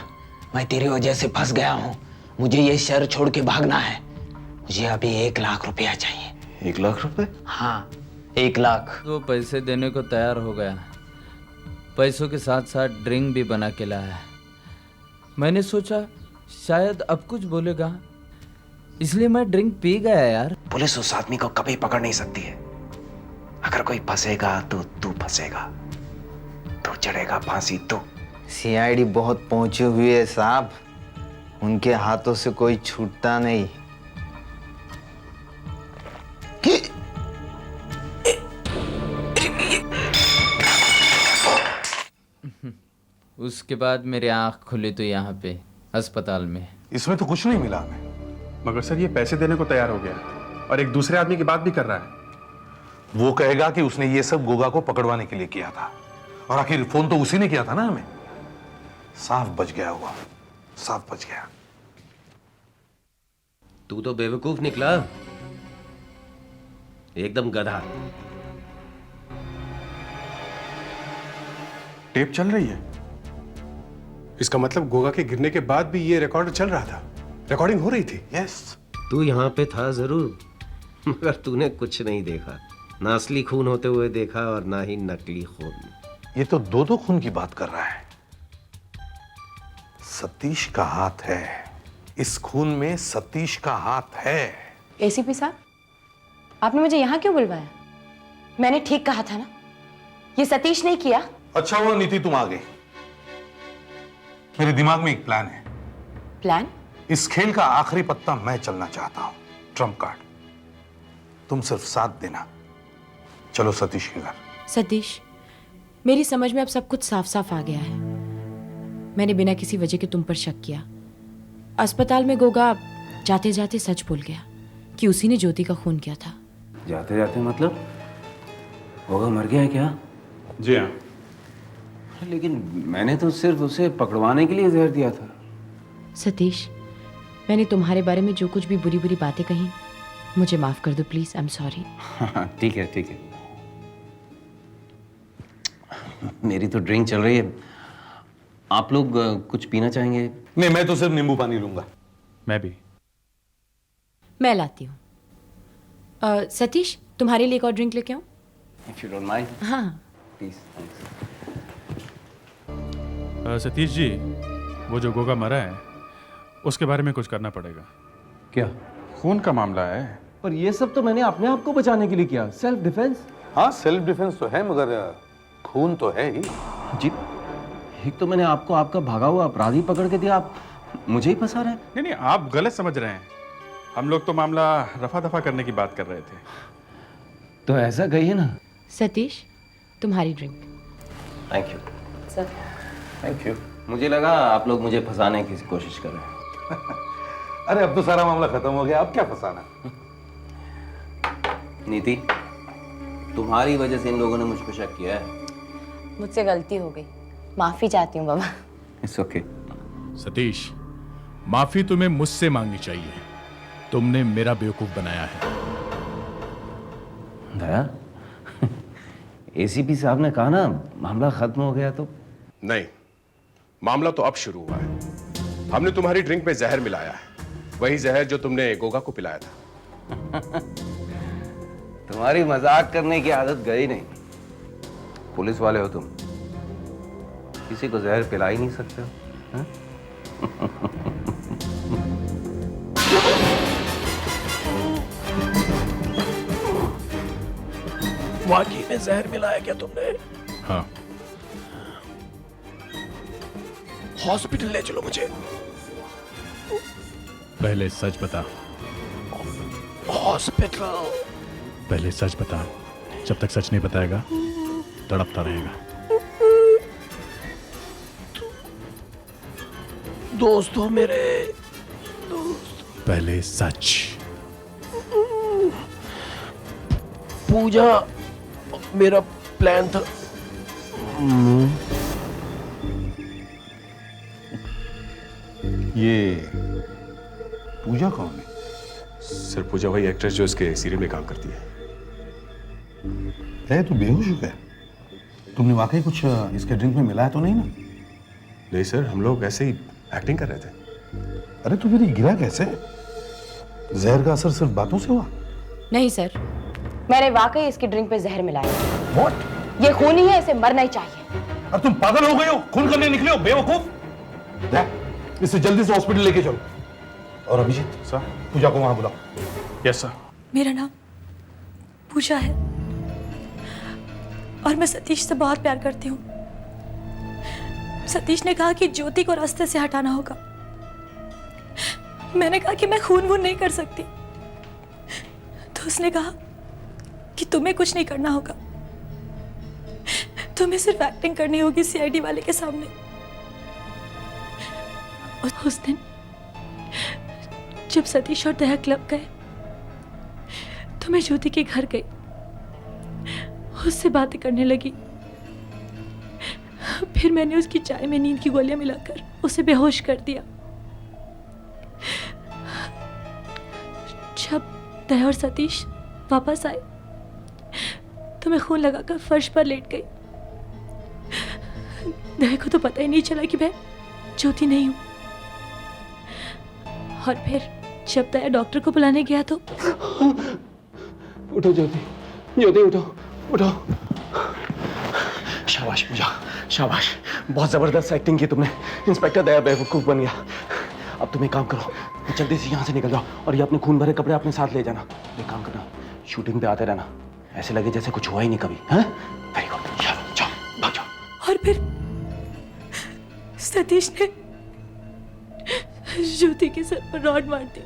मैं तेरी वजह से फंस गया हूँ। मुझे ये शहर छोड़ के भागना है। मुझे अभी 1 लाख रुपया चाहिए। 1 लाख रुपए? हाँ 1 लाख। वो पैसे देने को तैयार हो गया। पैसों के साथ साथ ड्रिंक भी बना के लाया। मैंने सोचा शायद अब कुछ बोलेगा, इसलिए मैं ड्रिंक पी गया यार। पुलिस उस आदमी को कभी पकड़ नहीं सकती है। अगर कोई फंसेगा तो तू फंसेगा, तू चढ़ेगा फांसी तू। सीआईडी बहुत पहुंची हुई है साहब, उनके हाथों से कोई छूटता नहीं। उसके बाद मेरी आंख खुली तो यहाँ पे अस्पताल में। इसमें तो कुछ नहीं मिला हमें। मगर सर ये पैसे देने को तैयार हो गया और एक दूसरे आदमी की बात भी कर रहा है। वो कहेगा कि उसने ये सब गोगा को पकड़वाने के लिए किया था, और आखिर फोन तो उसी ने किया था ना हमें। साफ बच गया हुआ, साफ बच गया। तू तो बेवकूफ निकला, एकदम गधा। टेप चल रही है, इसका मतलब गोगा के गिरने के बाद भी ये रिकॉर्डर चल रहा था, रिकॉर्डिंग हो रही थी। यस। तू यहाँ पे था जरूर, मगर तूने कुछ नहीं देखा। ना असली खून होते हुए देखा और ना ही नकली खून। ये तो 2-2 खून की बात कर रहा है। सतीश का हाथ है इस खून में, सतीश का हाथ है। एसीपी साहब, आपने मुझे यहाँ क्यों बुलवाया? मैंने ठीक कहा था ना, ये सतीश ने किया। अच्छा हुआ नीति तुम आ गई। मेरे दिमाग में एक प्लान है। प्लान? इस खेल का आखिरी पत्ता मैं चलना चाहता हूं, ट्रम्प कार्ड। तुम सिर्फ साथ देना। चलो सतीश के घर। सतीश, मेरी समझ में अब सब कुछ साफ साफ आ गया है। मैंने बिना किसी वजह के तुम पर शक किया। अस्पताल में गोगा जाते जाते सच बोल गया कि उसी ने ज्योति का खून किया था। जाते जाते मतलब गोगा मर गया है क्या? जी हाँ। लेकिन मैंने तो सिर्फ उसे पकड़वाने के लिए जहर दिया था। सतीश, मैंने तुम्हारे बारे में जो कुछ भी बुरी बुरी बातें कही, मुझे माफ कर दो प्लीज। I am sorry. ठीक है ठीक है। मेरी तो ड्रिंक चल रही है। आप लोग कुछ पीना चाहेंगे? नहीं, मैं तो सिर्फ नींबू पानी लूंगा। मैं भी। मैं लाती हूँ। सतीश, तुम्हारे लिए एक और ड्रिंक लेके आऊँ? If you don't mind. हाँ Please, thanks. सतीश जी, वो जो गोगा मरा है उसके बारे में कुछ करना पड़ेगा। क्या? खून का मामला है। पर ये सब तो मैंने अपने आप को बचाने के लिए किया, सेल्फ डिफेंस। हाँ, सेल्फ डिफेंस तो है, मगर खून तो है ही। जी, एक तो मैंने आपको आपका भागा हुआ अपराधी पकड़ के दिया, आप मुझे ही फंसा रहे हैं। नहीं नहीं, आप गलत समझ रहे हैं। हम लोग तो मामला रफा दफा करने की बात कर रहे थे। तो ऐसा कहिए ना। सतीश, तुम्हारी drink. Thank you sir. Thank you. मुझे लगा आप लोग मुझे फंसाने की कोशिश कर रहे हैं। अरे अब तो सारा मामला खत्म हो गया, अब क्या फंसाना। नीति, तुम्हारी वजह से इन लोगों ने मुझ पर शक किया है। मुझसे गलती हो गई, माफी चाहती हूँ बाबा। It's okay. सतीश, माफी तुम्हें मुझसे मांगनी चाहिए। तुमने मेरा बेवकूफ बनाया है। दया, एसीपी साहब ने कहा ना मामला खत्म हो गया तो। नहीं, मामला तो अब शुरू हुआ है। हमने तुम्हारी ड्रिंक में जहर मिलाया है, वही जहर जो तुमने गोगा को पिलाया था। तुम्हारी मजाक करने की आदत गई नहीं। पुलिस वाले हो तुम, किसी को जहर पिला ही नहीं सकते हो। हाँ? वाकई में जहर मिलाया क्या तुमने? हाँ। हॉस्पिटल ले चलो मुझे। पहले सच बता। हॉस्पिटल। पहले सच बता। जब तक सच नहीं बताएगा तड़पता रहेगा। दोस्त हो मेरे, दोस्त। पहले सच। पूजा मेरा प्लान था। ये पूजा कौन है? सर, पूजा वही एक्ट्रेस जो इसके सीरियल में काम करती है। तू बेहोश हो गया? तुमने वाकई कुछ इसके ड्रिंक में मिलाया तो नहीं ना? नहीं सर, हम लोग ऐसे ही एक्टिंग कर रहे थे। अरे तो फिर ये गिरा कैसे? जहर का असर सिर्फ बातों से हुआ? नहीं सर, मैंने वाकई इसकी ड्रिंक पे जहर मिलाया। What? ये खून ही है, इसे मरना ही चाहिए। अब तुम पागल हो गए हो? खून करने निकले हो बेवकूफ? इसे जल्दी से हॉस्पिटल लेके चलो। और अभिजीत सर, पूजा को वहां बुलाओ। Yes sir. मेरा नाम पूजा है और मैं सतीश से बहुत प्यार करती हूँ। सतीश ने कहा कि ज्योति को रास्ते से हटाना होगा। मैंने कहा कि मैं खून वून नहीं कर सकती, तो उसने कहा कि तुम्हें कुछ नहीं करना होगा, तुम्हें सिर्फ एक्टिंग करनी होगी सीआईडी वाले के सामने। उस दिन जब सतीश और दया क्लब गए तो मैं ज्योति के घर गई, उससे बातें करने लगी। फिर मैंने उसकी चाय में नींद की गोलियां मिलाकर उसे बेहोश कर दिया। जब दया और सतीश वापस आए तो मैं खून लगाकर फर्श पर लेट गई। दया को तो पता ही नहीं चला कि मैं ज्योति नहीं हूं। और फिर जब दया डॉक्टर को बुलाने गया तो उठो ज्योति, ज्योति उठो, उठो। शाबाश पूजा, शाबाश। बहुत जबरदस्त एक्टिंग की तुमने। इंस्पेक्टर दया बेवकूफ बन गया। अब तुम एक काम करो, जल्दी से यहाँ से निकल जाओ और ये अपने खून भरे कपड़े अपने साथ ले जाना। एक काम करना, शूटिंग पे आते रहना, ऐसे लगे जैसे कुछ हुआ ही नहीं कभी। हाँ? वेरी गुड, चलो जाओ, भाग जाओ। और फिर सतीश ने ज्योति के सर पर रॉड मार दी।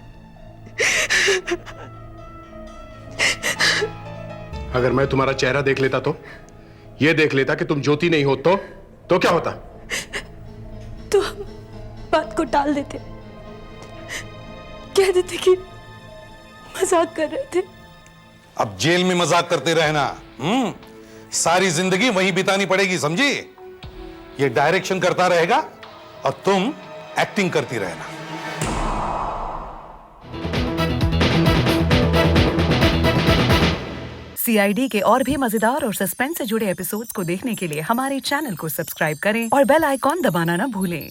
अगर मैं तुम्हारा चेहरा देख लेता तो, ये देख लेता कि तुम ज्योति नहीं हो तो क्या होता? तो हम बात को टाल देते, कह देते कि मजाक कर रहे थे। अब जेल में मजाक करते रहना, सारी जिंदगी वहीं बितानी पड़ेगी, समझी? ये डायरेक्शन करता रहेगा और तुम एक्टिंग करती रहना। सीआईडी के और भी मजेदार और सस्पेंस से जुड़े एपिसोड्स को देखने के लिए हमारे चैनल को सब्सक्राइब करें और बेल आइकॉन दबाना ना भूलें।